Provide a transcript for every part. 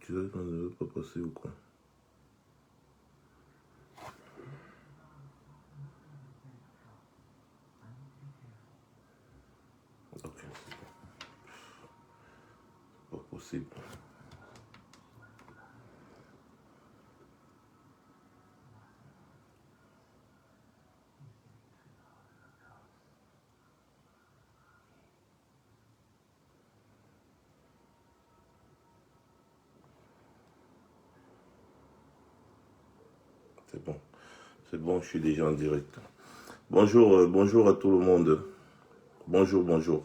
Tu veux qu'on ne veut pas passer ou quoi? Ok, c'est pas possible. C'est bon. C'est bon, je suis déjà en direct. Bonjour, bonjour à tout le monde. Bonjour, bonjour.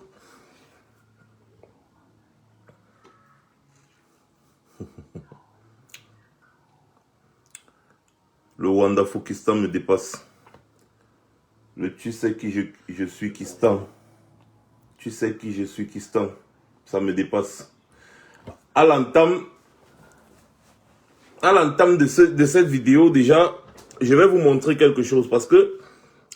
Le Wanda Fokistan me dépasse. Le tu sais qui je suis Kistan. Tu sais qui je suis Kistan. Ça me dépasse. À l'entame de cette vidéo, déjà, je vais vous montrer quelque chose. Parce que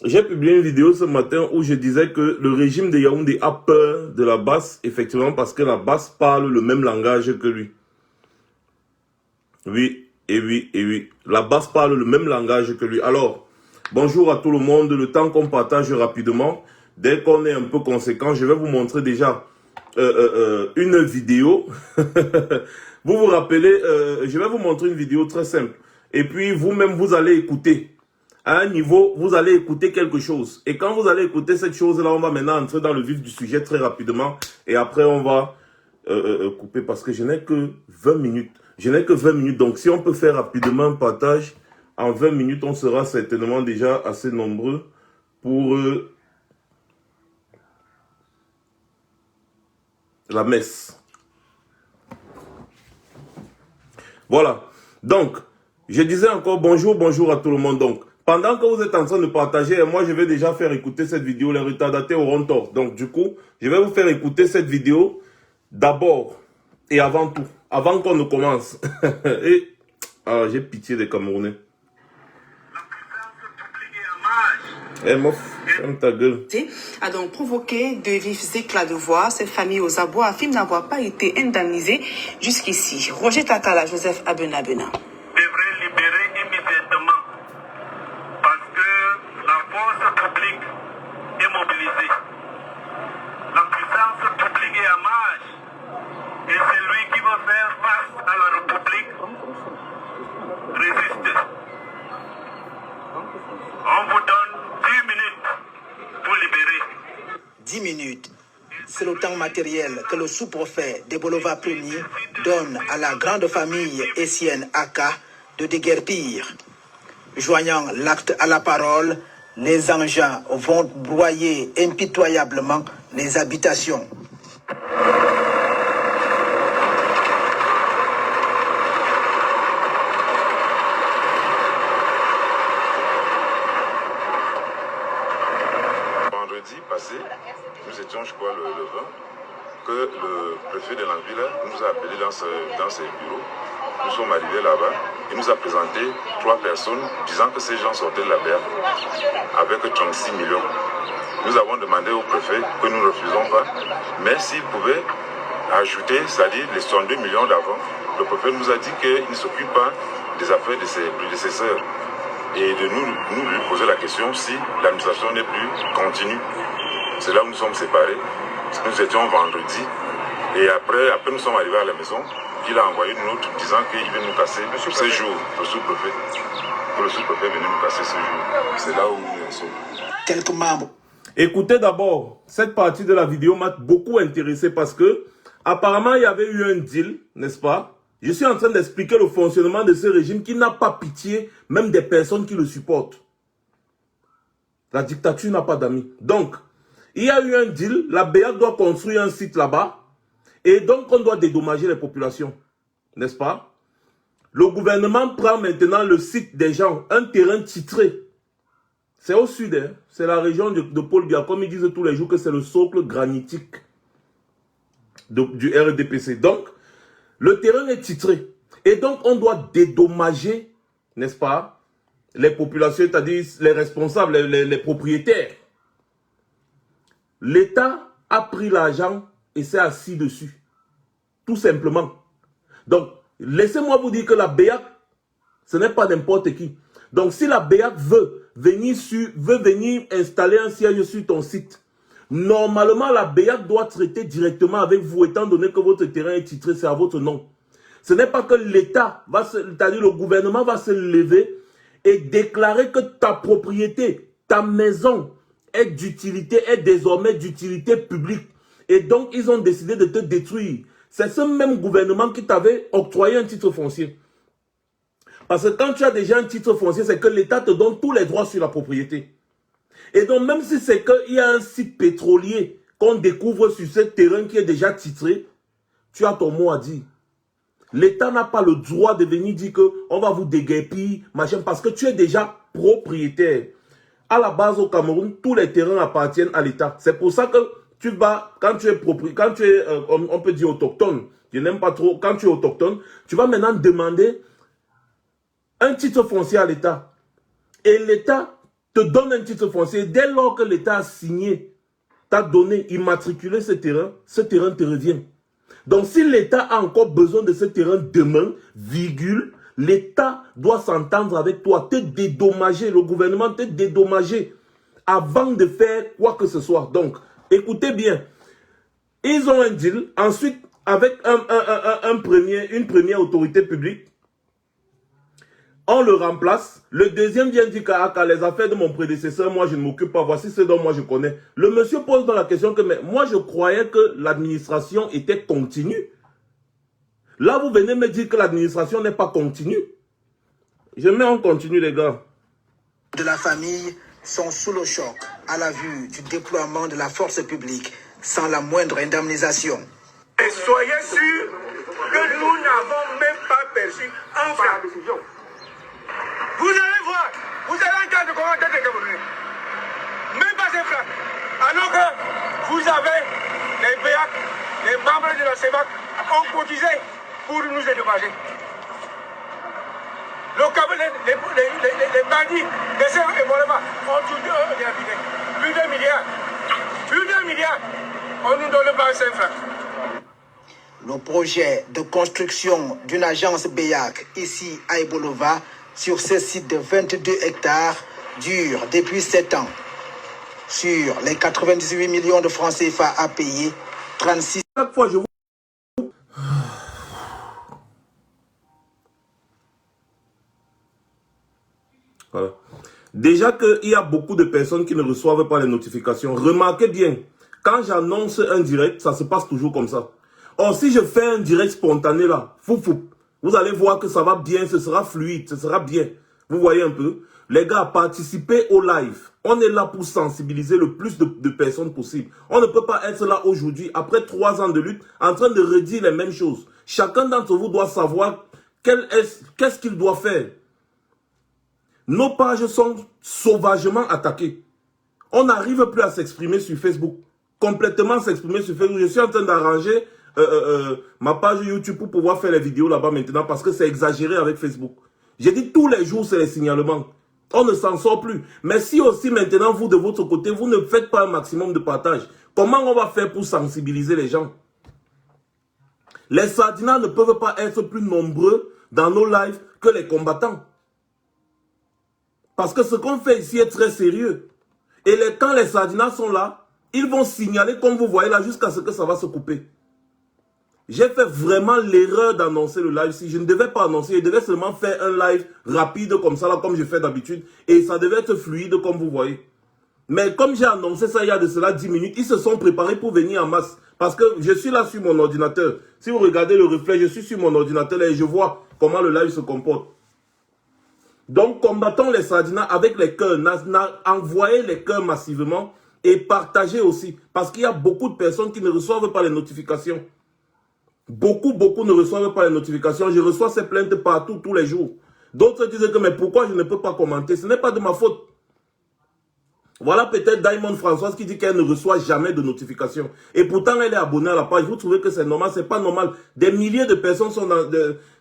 j'ai publié une vidéo ce matin où je disais que le régime de Yaoundé a peur de la basse, effectivement, parce que la basse parle le même langage que lui. Oui, et oui, et oui. La basse parle le même langage que lui. Alors, bonjour à tout le monde. Le temps qu'on partage rapidement, dès qu'on est un peu conséquent, je vais vous montrer déjà une vidéo. Vous vous rappelez, je vais vous montrer une vidéo très simple. Et puis, vous-même, vous allez écouter. À un niveau, vous allez écouter quelque chose. Et quand vous allez écouter cette chose-là, on va maintenant entrer dans le vif du sujet très rapidement. Et après, on va couper parce que je n'ai que 20 minutes. Je n'ai que 20 minutes. Donc, si on peut faire rapidement un partage, en 20 minutes, on sera certainement déjà assez nombreux pour la messe. Voilà. Donc, je disais encore bonjour, bonjour à tout le monde. Donc, pendant que vous êtes en train de partager, moi, je vais déjà faire écouter cette vidéo. Les retardataires auront tort. Donc, du coup, je vais vous faire écouter cette vidéo d'abord et avant tout. Avant qu'on ne commence. Et j'ai pitié des Camerounais. Eh mof, ferme ta gueule. A donc provoqué de vifs éclats de voix. Cette famille aux abois affirme n'avoir pas été indemnisée jusqu'ici. Roger Takala, Joseph Abena. Devrait libérer immédiatement parce que la force publique est mobilisée. La puissance publique est en marche. Et celui qui veut faire face à la République résiste. On vous donne 10 minutes pour libérer. 10 minutes. C'est le temps matériel que le sous-préfet de Bolova Ier donne à la grande famille Essienne Aka de déguerpir. Joignant l'acte à la parole, les engins vont broyer impitoyablement les habitations. Vendredi passé, nous étions, je crois, le 20, que le préfet de la ville nous a appelés dans ses bureaux. Nous sommes arrivés là-bas. Il nous a présenté 3 personnes disant que ces gens sortaient de la BR avec 36 millions. Nous avons demandé au préfet que nous ne refusons pas, mais s'il pouvait ajouter, c'est-à-dire les 62 millions d'avant, le préfet nous a dit qu'il ne s'occupe pas des affaires de ses prédécesseurs et de nous lui poser la question si l'administration n'est plus continue. C'est là où nous sommes séparés. Nous étions vendredi et après nous sommes arrivés à la maison. Il a envoyé une note disant qu'il veut nous casser ce jour, le sous-préfet. Que le sous-préfet venait nous casser ce jour. C'est là où nous sommes. Quelques membres. Écoutez d'abord, cette partie de la vidéo m'a beaucoup intéressé parce que apparemment il y avait eu un deal, n'est-ce pas? Je suis en train d'expliquer le fonctionnement de ce régime qui n'a pas pitié même des personnes qui le supportent. La dictature n'a pas d'amis. Donc, il y a eu un deal, la BEAC doit construire un site là-bas et donc on doit dédommager les populations, n'est-ce pas? Le gouvernement prend maintenant le site des gens, un terrain titré. C'est au sud, hein? C'est la région de Paul Biya, comme ils disent tous les jours que c'est le socle granitique du RDPC. Donc, le terrain est titré. Et donc, on doit dédommager, n'est-ce pas, les populations, c'est-à-dire les responsables, les propriétaires. L'État a pris l'argent et s'est assis dessus. Tout simplement. Donc, Laissez-moi vous dire que la BEAC, ce n'est pas n'importe qui. Donc, si la BEAC veut venir installer un siège sur ton site, normalement, la BEAC doit traiter directement avec vous, étant donné que votre terrain est titré, c'est à votre nom. Ce n'est pas que l'État, c'est-à-dire le gouvernement va se lever et déclarer que ta propriété, ta maison est désormais d'utilité publique. Et donc, ils ont décidé de te détruire. C'est ce même gouvernement qui t'avait octroyé un titre foncier. Parce que quand tu as déjà un titre foncier, c'est que l'État te donne tous les droits sur la propriété. Et donc, même si c'est qu'il y a un site pétrolier qu'on découvre sur ce terrain qui est déjà titré, tu as ton mot à dire. L'État n'a pas le droit de venir dire qu'on va vous déguerpir, machin, parce que tu es déjà propriétaire. À la base, au Cameroun, tous les terrains appartiennent à l'État. C'est pour ça que tu vas, quand tu es, on peut dire autochtone, je n'aime pas trop, quand tu es autochtone, tu vas maintenant demander un titre foncier à l'État. Et l'État te donne un titre foncier. Dès lors que l'État a signé, t'a donné, immatriculé ce terrain te revient. Donc si l'État a encore besoin de ce terrain demain, virgule, l'État doit s'entendre avec toi, te dédommager, le gouvernement te dédommager avant de faire quoi que ce soit. Donc, écoutez bien, ils ont un deal, ensuite avec une première autorité publique, on le remplace. Le deuxième vient dire que les affaires de mon prédécesseur, moi je ne m'occupe pas. Voici ce dont moi je connais. Le monsieur pose dans la question que mais moi je croyais que l'administration était continue. Là vous venez me dire que l'administration n'est pas continue. Je mets en continu les gars. De la famille sont sous le choc à la vue du déploiement de la force publique sans la moindre indemnisation. Et soyez sûrs que nous n'avons même pas perçu un franc. Vous allez voir, vous allez entendre comment on est Camerounais. Même pas ces francs. Alors que vous avez les BEAC, les membres de la CEMAC ont cotisé pour nous dédommager. Le Cameroun, les bandits, les CEMAC et Molema ont tout réhabilité. Plus d'un milliard. Plus d'un milliard. On ne nous donne pas 5 francs. Le projet de construction d'une agence BEAC ici à Ebolova sur ce site de 22 hectares dure depuis 7 ans. Sur les 98 millions de francs CFA à payer, 36... Chaque fois, je vous... Voilà. Déjà qu'il y a beaucoup de personnes qui ne reçoivent pas les notifications. Remarquez bien, quand j'annonce un direct, ça se passe toujours comme ça. Or, si je fais un direct spontané là, vous allez voir que ça va bien, ce sera fluide, ce sera bien. Vous voyez un peu? Les gars, participez au live. On est là pour sensibiliser le plus de personnes possible. On ne peut pas être là aujourd'hui, après 3 ans de lutte, en train de redire les mêmes choses. Chacun d'entre vous doit savoir qu'est-ce qu'il doit faire. Nos pages sont sauvagement attaquées. On n'arrive plus à s'exprimer sur Facebook. Complètement s'exprimer sur Facebook. Je suis en train d'arranger ma page YouTube pour pouvoir faire les vidéos là-bas maintenant parce que c'est exagéré avec Facebook. J'ai dit tous les jours c'est les signalements. On ne s'en sort plus. Mais si aussi maintenant vous de votre côté, vous ne faites pas un maximum de partage, comment on va faire pour sensibiliser les gens? Les Sardinas ne peuvent pas être plus nombreux dans nos lives que les combattants. Parce que ce qu'on fait ici est très sérieux. Et quand les Sardinas sont là, ils vont signaler comme vous voyez là jusqu'à ce que ça va se couper. J'ai fait vraiment l'erreur d'annoncer le live. Si je ne devais pas annoncer, je devais seulement faire un live rapide comme ça, là, comme je fais d'habitude. Et ça devait être fluide comme vous voyez. Mais comme j'ai annoncé ça il y a de cela 10 minutes, ils se sont préparés pour venir en masse. Parce que je suis là sur mon ordinateur. Si vous regardez le reflet, je suis sur mon ordinateur et je vois comment le live se comporte. Donc combattons les Sardinas avec les cœurs. Envoyez les cœurs massivement et partagez aussi. Parce qu'il y a beaucoup de personnes qui ne reçoivent pas les notifications. Beaucoup ne reçoivent pas les notifications. Je reçois ces plaintes partout, tous les jours. D'autres disent que mais pourquoi je ne peux pas commenter? Ce n'est pas de ma faute. Voilà peut-être Diamond Françoise qui dit qu'elle ne reçoit jamais de notifications. Et pourtant elle est abonnée à la page. Vous trouvez que c'est normal? C'est pas normal. Des milliers de personnes sont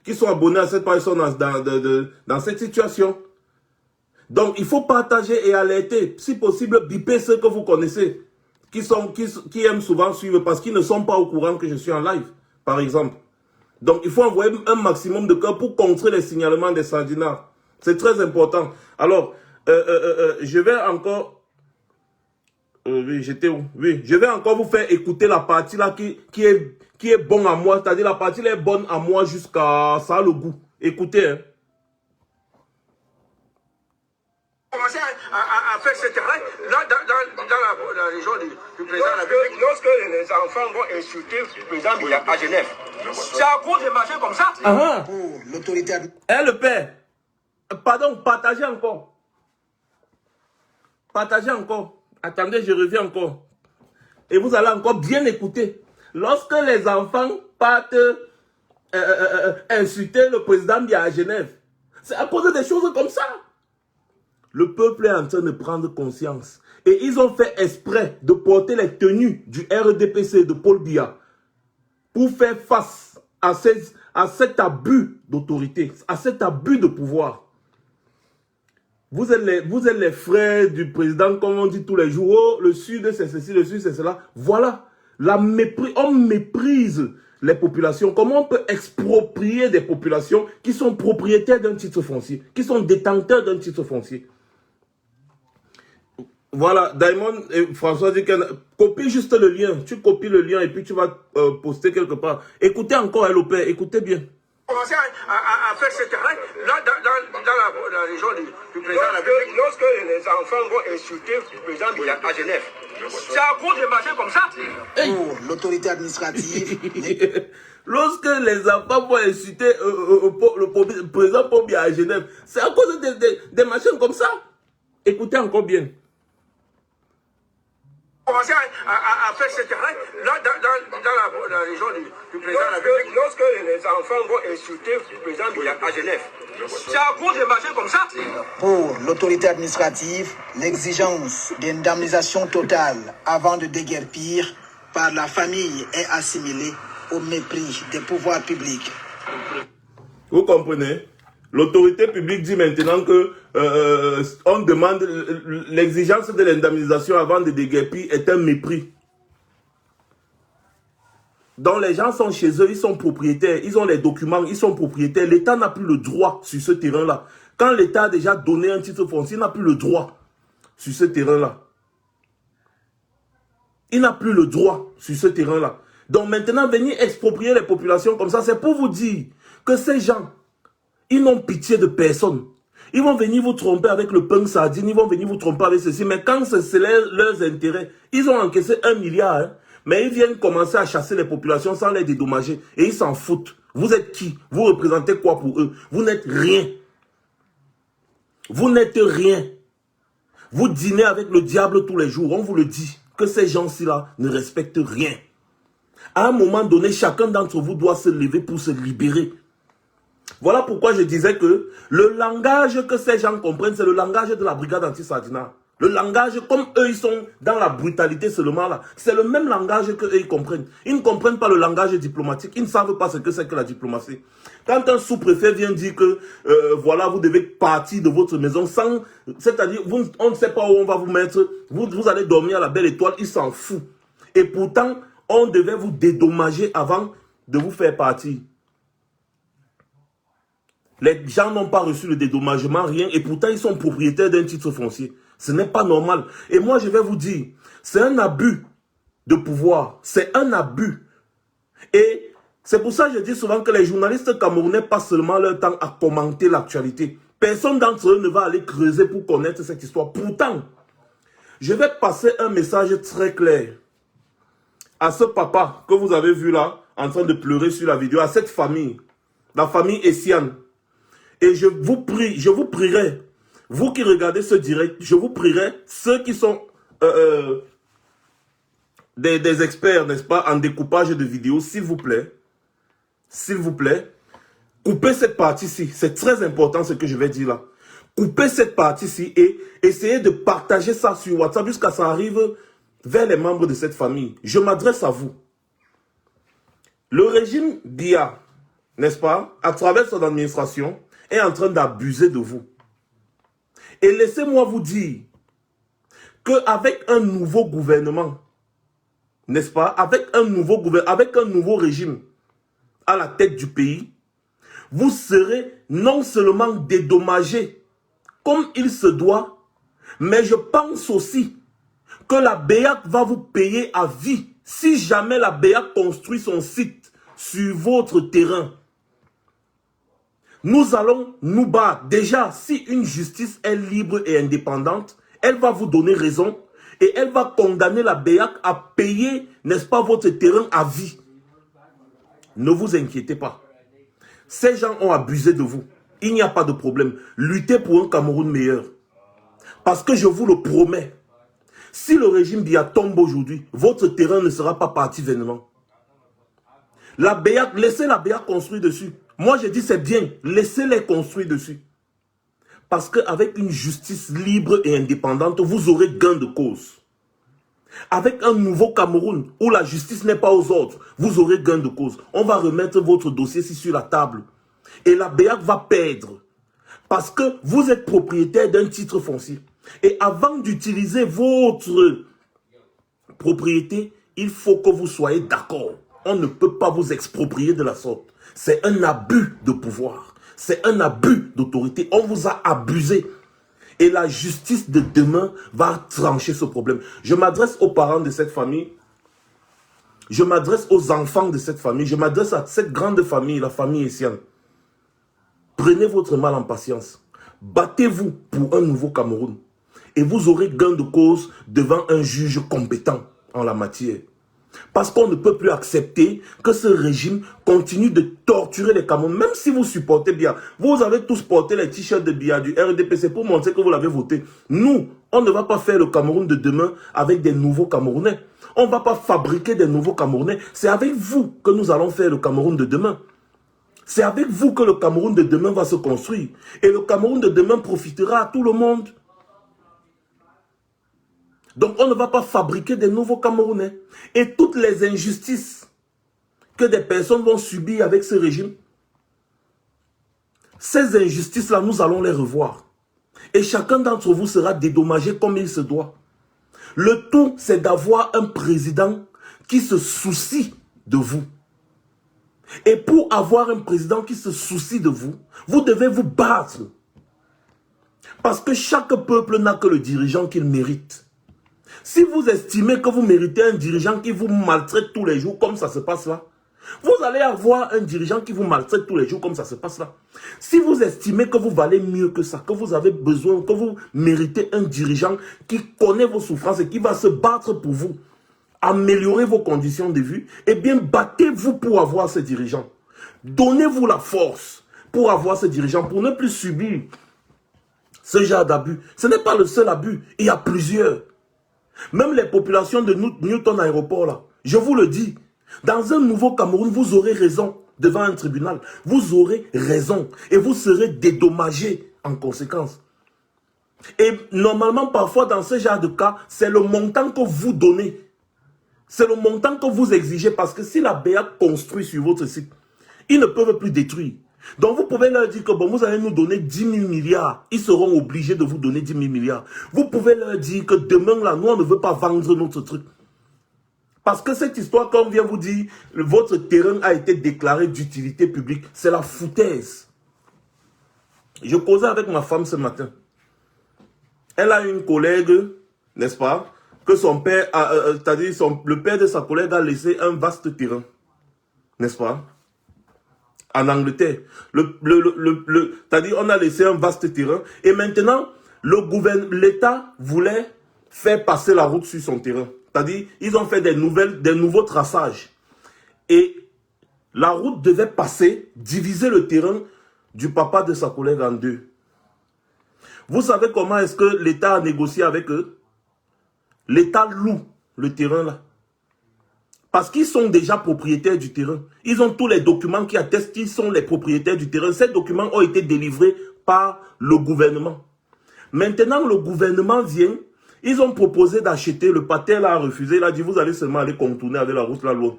qui sont abonnées à cette page sont dans cette situation. Donc il faut partager et alerter. Si possible, biper ceux que vous connaissez. Qui aiment souvent suivre parce qu'ils ne sont pas au courant que je suis en live. Par exemple. Donc, il faut envoyer un maximum de cœurs pour contrer les signalements des Sardinards. C'est très important. Alors, je vais encore... oui, j'étais où? Oui, je vais encore vous faire écouter la partie là qui est bonne à moi. C'est-à-dire la partie là est bonne à moi jusqu'à... Ça a le goût. Écoutez, hein. Commencer à faire ce terrain là dans la région du président de la République. Lorsque les enfants vont insulter le président Biya à Genève, c'est à cause de marcher comme ça. Pour l'autorité Le père. Pardon, partagez encore. Partagez encore. Attendez, je reviens encore. Et vous allez encore bien écouter. Lorsque les enfants partent insulter le président Biya à Genève, c'est à cause des choses comme ça. Le peuple est en train de prendre conscience. Et ils ont fait exprès de porter les tenues du RDPC de Paul Biya pour faire face à cet abus d'autorité, à cet abus de pouvoir. Vous êtes les frères du président, comme on dit tous les jours. Oh, le Sud, c'est ceci, le Sud, c'est cela. Voilà. On méprise les populations. Comment on peut exproprier des populations qui sont propriétaires d'un titre foncier, qui sont détenteurs d'un titre foncier? Voilà, Diamond et François dit que copie juste le lien. Tu copies le lien et puis tu vas poster quelque part. Écoutez encore, LOP, écoutez bien. Commencer à faire ce terrain là dans la région du président de la République. Lorsque les enfants vont insulter le président Biya à Genève, c'est à cause de marcher comme ça. pour l'autorité administrative. Lorsque les enfants vont insulter le président Paul Biya à Genève, c'est à cause des machines comme ça. Écoutez encore bien. Commencer à faire ce terrain là dans la région du président de la République. Lorsque les enfants vont insulter le président Biya à Genève, c'est à cause de marcher comme ça. Pour l'autorité administrative, l'exigence d'indemnisation totale avant de déguerpir par la famille est assimilée au mépris des pouvoirs publics. Vous comprenez? L'autorité publique dit maintenant que on demande l'exigence de l'indemnisation avant de déguerpir est un mépris. Donc les gens sont chez eux, ils sont propriétaires, ils ont les documents, ils sont propriétaires. L'État n'a plus le droit sur ce terrain-là. Quand l'État a déjà donné un titre foncier, il n'a plus le droit sur ce terrain-là. Il n'a plus le droit sur ce terrain-là. Donc maintenant, venir exproprier les populations comme ça, c'est pour vous dire que ces gens, ils n'ont pitié de personne. Ils vont venir vous tromper avec le pain sardine, ils vont venir vous tromper avec ceci. Mais quand c'est leurs intérêts, ils ont encaissé 1 milliard. Hein, mais ils viennent commencer à chasser les populations sans les dédommager. Et ils s'en foutent. Vous êtes qui? Vous représentez quoi pour eux? Vous n'êtes rien. Vous n'êtes rien. Vous dînez avec le diable tous les jours. On vous le dit. Que ces gens-ci-là ne respectent rien. À un moment donné, chacun d'entre vous doit se lever pour se libérer. Voilà pourquoi je disais que le langage que ces gens comprennent, c'est le langage de la brigade anti-Sardinat. Le langage, comme eux, ils sont dans la brutalité seulement là. C'est le même langage que eux, ils comprennent. Ils ne comprennent pas le langage diplomatique. Ils ne savent pas ce que c'est que la diplomatie. Quand un sous-préfet vient dire que, voilà, vous devez partir de votre maison sans... C'est-à-dire, on ne sait pas où on va vous mettre. Vous allez dormir à la belle étoile. Ils s'en foutent. Et pourtant, on devait vous dédommager avant de vous faire partir. Les gens n'ont pas reçu le dédommagement, rien, et pourtant ils sont propriétaires d'un titre foncier. Ce n'est pas normal. Et moi, je vais vous dire, c'est un abus de pouvoir. C'est un abus. Et c'est pour ça que je dis souvent que les journalistes camerounais passent seulement leur temps à commenter l'actualité. Personne d'entre eux ne va aller creuser pour connaître cette histoire. Pourtant, je vais passer un message très clair à ce papa que vous avez vu là, en train de pleurer sur la vidéo, à cette famille, la famille Essiane. Et je vous prie, je vous prierai, vous qui regardez ce direct, je vous prierai, ceux qui sont des experts, n'est-ce pas, en découpage de vidéos, s'il vous plaît, coupez cette partie-ci. C'est très important ce que je vais dire là. Coupez cette partie-ci et essayez de partager ça sur WhatsApp jusqu'à ce que ça arrive vers les membres de cette famille. Je m'adresse à vous. Le régime Biya, n'est-ce pas, à travers son administration, est en train d'abuser de vous. Et laissez-moi vous dire qu'avec un nouveau gouvernement, n'est-ce pas, avec un nouveau régime, à la tête du pays, vous serez non seulement dédommagé comme il se doit, mais je pense aussi que la BEAC va vous payer à vie si jamais la BEAC construit son site sur votre terrain. Nous allons nous battre. Déjà, si une justice est libre et indépendante, elle va vous donner raison et elle va condamner la BEAC à payer, n'est-ce pas, votre terrain à vie. Ne vous inquiétez pas. Ces gens ont abusé de vous. Il n'y a pas de problème. Luttez pour un Cameroun meilleur. Parce que je vous le promets, si le régime Biya tombe aujourd'hui, votre terrain ne sera pas parti vainement. La BEAC, laissez la BEAC construire dessus. Moi, je dis c'est bien, laissez-les construire dessus. Parce qu'avec une justice libre et indépendante, vous aurez gain de cause. Avec un nouveau Cameroun, où la justice n'est pas aux ordres, vous aurez gain de cause. On va remettre votre dossier ici sur la table. Et la BEAC va perdre. Parce que vous êtes propriétaire d'un titre foncier. Et avant d'utiliser votre propriété, il faut que vous soyez d'accord. On ne peut pas vous exproprier de la sorte. C'est un abus de pouvoir. C'est un abus d'autorité. On vous a abusé. Et la justice de demain va trancher ce problème. Je m'adresse aux parents de cette famille. Je m'adresse aux enfants de cette famille. Je m'adresse à cette grande famille, la famille Essiane. Prenez votre mal en patience. Battez-vous pour un nouveau Cameroun. Et vous aurez gain de cause devant un juge compétent en la matière. Parce qu'on ne peut plus accepter que ce régime continue de torturer les Camerounais. Même si vous supportez Biya, vous avez tous porté les t-shirts de Biya, du RDPC pour montrer que vous l'avez voté. Nous, on ne va pas faire le Cameroun de demain avec des nouveaux Camerounais. On ne va pas fabriquer des nouveaux Camerounais. C'est avec vous que nous allons faire le Cameroun de demain. C'est avec vous que le Cameroun de demain va se construire. Et le Cameroun de demain profitera à tout le monde. Donc on ne va pas fabriquer des nouveaux Camerounais. Et toutes les injustices que des personnes vont subir avec ce régime, ces injustices-là, nous allons les revoir. Et chacun d'entre vous sera dédommagé comme il se doit. Le tout, c'est d'avoir un président qui se soucie de vous. Et pour avoir un président qui se soucie de vous, vous devez vous battre. Parce que chaque peuple n'a que le dirigeant qu'il mérite. Si vous estimez que vous méritez un dirigeant qui vous maltraite tous les jours comme ça se passe là, vous allez avoir un dirigeant qui vous maltraite tous les jours comme ça se passe là. Si vous estimez que vous valez mieux que ça, que vous avez besoin, que vous méritez un dirigeant qui connaît vos souffrances et qui va se battre pour vous, améliorer vos conditions de vie, eh bien battez-vous pour avoir ce dirigeant. Donnez-vous la force pour avoir ce dirigeant, pour ne plus subir ce genre d'abus. Ce n'est pas le seul abus, il y a plusieurs. Même les populations de Newton Aéroport, là, je vous le dis, dans un nouveau Cameroun, vous aurez raison devant un tribunal. Vous aurez raison et vous serez dédommagé en conséquence. Et normalement, parfois, dans ce genre de cas, c'est le montant que vous donnez. C'est le montant que vous exigez parce que si la BEAC construit sur votre site, ils ne peuvent plus détruire. Donc vous pouvez leur dire que bon, vous allez nous donner 10 000 milliards. Ils seront obligés de vous donner 10 000 milliards. Vous pouvez leur dire que demain, là, nous, on ne veut pas vendre notre truc. Parce que cette histoire, comme on vient vous dire, votre terrain a été déclaré d'utilité publique. C'est la foutaise. Je causais avec ma femme ce matin. Elle a une collègue, n'est-ce pas, que son père, c'est-à-dire le père de sa collègue a laissé un vaste terrain. N'est-ce pas? En Angleterre. C'est-à-dire on a laissé un vaste terrain. Et maintenant, l'État voulait faire passer la route sur son terrain. C'est-à-dire, ils ont fait des nouveaux traçages. Et la route devait passer, diviser le terrain du papa de sa collègue en deux. Vous savez comment est-ce que l'État a négocié avec eux? L'État loue le terrain là. Parce qu'ils sont déjà propriétaires du terrain. Ils ont tous les documents qui attestent qu'ils sont les propriétaires du terrain. Ces documents ont été délivrés par le gouvernement. Maintenant, le gouvernement vient. Ils ont proposé d'acheter. Le pater a refusé. Il a dit, vous allez seulement aller contourner avec la route là loin.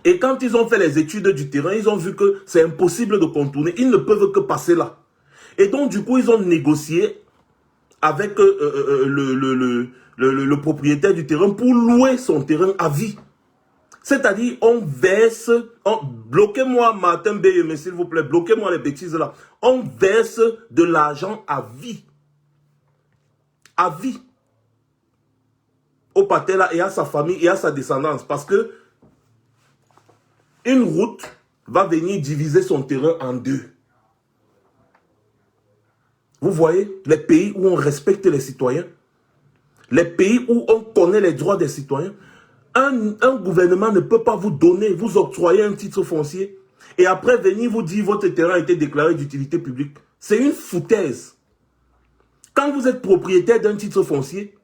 Et quand ils ont fait les études du terrain, ils ont vu que c'est impossible de contourner. Ils ne peuvent que passer là. Et donc, du coup, ils ont négocié avec le propriétaire du terrain pour louer son terrain à vie. C'est-à-dire, on verse, bloquez-moi Martin B, s'il vous plaît, bloquez-moi les bêtises là. On verse de l'argent à vie. À vie. Au Patela et à sa famille et à sa descendance. Parce que une route va venir diviser son terrain en deux. Vous voyez, les pays où on respecte les citoyens, les pays où on connaît les droits des citoyens, un gouvernement ne peut pas vous donner, vous octroyer un titre foncier et après venir vous dire votre terrain a été déclaré d'utilité publique. C'est une foutaise. Quand vous êtes propriétaire d'un titre foncier,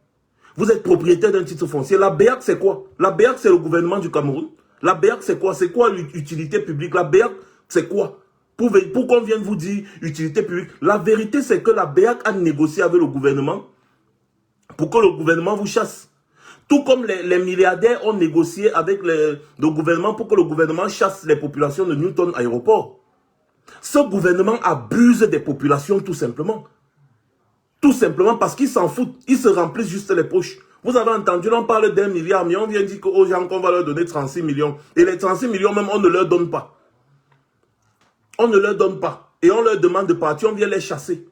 vous êtes propriétaire d'un titre foncier. La BEAC, c'est quoi? La BEAC, c'est le gouvernement du Cameroun. La BEAC, c'est quoi? C'est quoi l'utilité publique? La BEAC, c'est quoi? Pour qu'on vienne vous dire utilité publique. La vérité, c'est que la BEAC a négocié avec le gouvernement pour que le gouvernement vous chasse. Tout comme les milliardaires ont négocié avec le gouvernement pour que le gouvernement chasse les populations de Newton Aéroport. Ce gouvernement abuse des populations tout simplement. Tout simplement parce qu'ils s'en foutent. Ils se remplissent juste les poches. Vous avez entendu, on parle d'1 milliard, mais on vient dire aux gens qu'on va leur donner 36 millions. Et les 36 millions même, on ne leur donne pas. On ne leur donne pas. Et on leur demande de partir, on vient les chasser.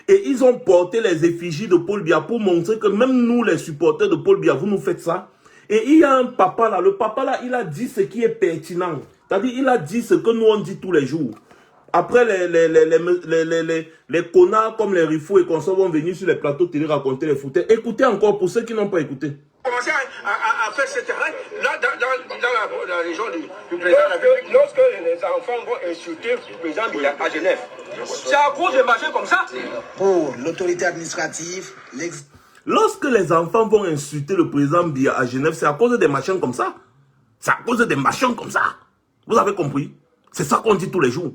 Et ils ont porté les effigies de Paul Biya pour montrer que même nous, les supporters de Paul Biya, vous nous faites ça. Et il y a un papa là, le papa là, il a dit ce qui est pertinent. C'est-à-dire, il a dit ce que nous on dit tous les jours. Après, les connards comme les Rifou et consorts vont venir sur les plateaux télé raconter les foutaires. Écoutez encore pour ceux qui n'ont pas écouté. Commencer à faire ce terrain là dans la région du président de la République. Lorsque les enfants vont insulter le président Biya à Genève, c'est à cause de marchés comme ça. Pour l'autorité administrative, lorsque les enfants vont insulter le président Biya à Genève, c'est à cause des machins comme ça. C'est à cause des machins comme ça. Vous avez compris? C'est ça qu'on dit tous les jours.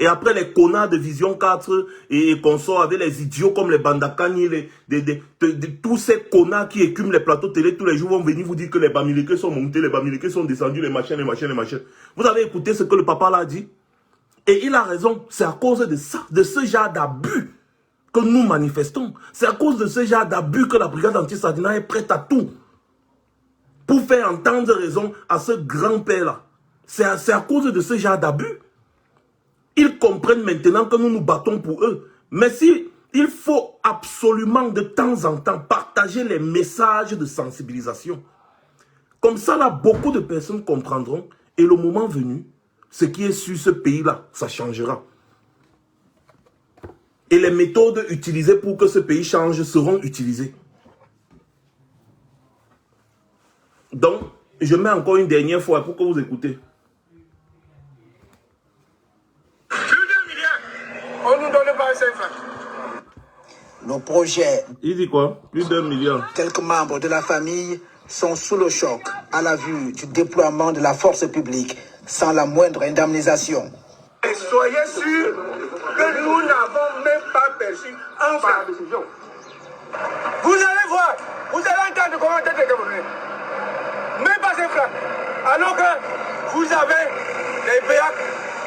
Et après les connards de Vision 4 et consorts avec les idiots comme les Bandakani, tous ces connards qui écument les plateaux télé tous les jours vont venir vous dire que les Bamileke sont montés, les Bamileke sont descendus, les machins. Vous avez écouté ce que le papa là dit? Et il a raison, c'est à cause de ça, de ce genre d'abus que nous manifestons. C'est à cause de ce genre d'abus que la brigade anti-Sadina est prête à tout. Pour faire entendre raison à ce grand-père là. C'est à cause de ce genre d'abus. Ils comprennent maintenant que nous nous battons pour eux. Mais si il faut absolument de temps en temps partager les messages de sensibilisation. Comme ça, là, beaucoup de personnes comprendront. Et le moment venu, ce qui est sur ce pays-là, ça changera. Et les méthodes utilisées pour que ce pays change seront utilisées. Donc, je mets encore une dernière fois pour que vous écoutez. On nous donne pas un seul franc. le projet. Il dit quoi? Plus d'1 milliard. Quelques membres de la famille sont sous le choc à la vue du déploiement de la force publique sans la moindre indemnisation. Et soyez sûrs que nous n'avons même pas perçu un franc. Vous allez voir, vous allez entendre comment est le Camerounais. Même pas un franc. Alors que vous avez les BEAC,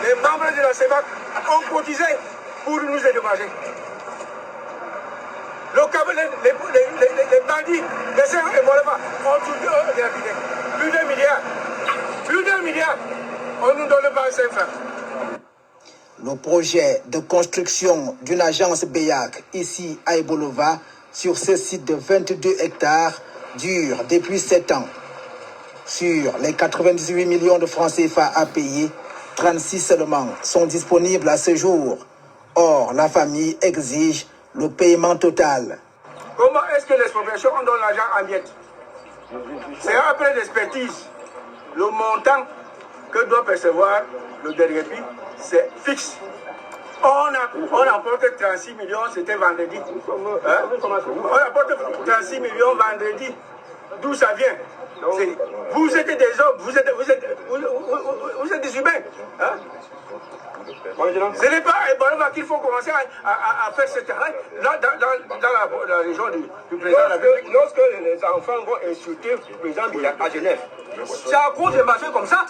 les membres de la CEMAC ont cotisé pour nous dédommager. Les bandits, les Seigneurs et Molema ont tout réalisé. Plus d'1 milliard. Plus d'1 milliard. On ne nous donne pas un seul franc. Le projet de construction d'une agence BEAC ici à Ebolova sur ce site de 22 hectares dure depuis 7 ans. Sur les 98 millions de francs CFA à payer, 36 seulement sont disponibles à ce jour. Or, la famille exige le paiement total. Comment est-ce que l'expropriation, on donne l'argent en miettes? C'est après l'expertise. Le montant que doit percevoir le dernier prix, c'est fixe. On apporte 36 millions, c'était vendredi. Hein? On apporte 36 millions vendredi. D'où ça vient? Vous êtes des hommes, vous êtes des humains. Hein? Ce n'est pas Ebolova qu'il faut commencer à faire ce terrain là dans la région du président de la République. Lorsque les enfants vont insulter le président à Genève, c'est à cause de marchés comme ça.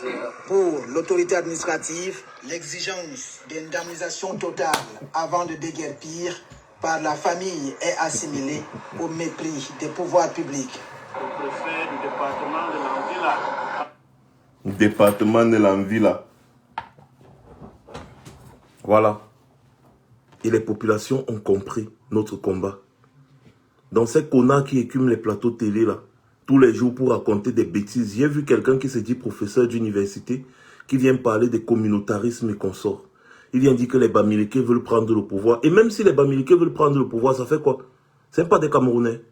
Pour l'autorité administrative, l'exigence d'indemnisation totale avant de déguerpir par la famille est assimilée au mépris des pouvoirs publics. Le préfet du département de l'Anguilla. Département de l'envie là. Voilà. Et les populations ont compris notre combat. Dans ces connards qui écument les plateaux télé là, tous les jours pour raconter des bêtises. J'ai vu quelqu'un qui se dit professeur d'université, qui vient parler de communautarisme et consorts. Il vient dire que les Bamileke veulent prendre le pouvoir. Et même si les Bamileke veulent prendre le pouvoir, ça fait quoi? Ce n'est pas des Camerounais.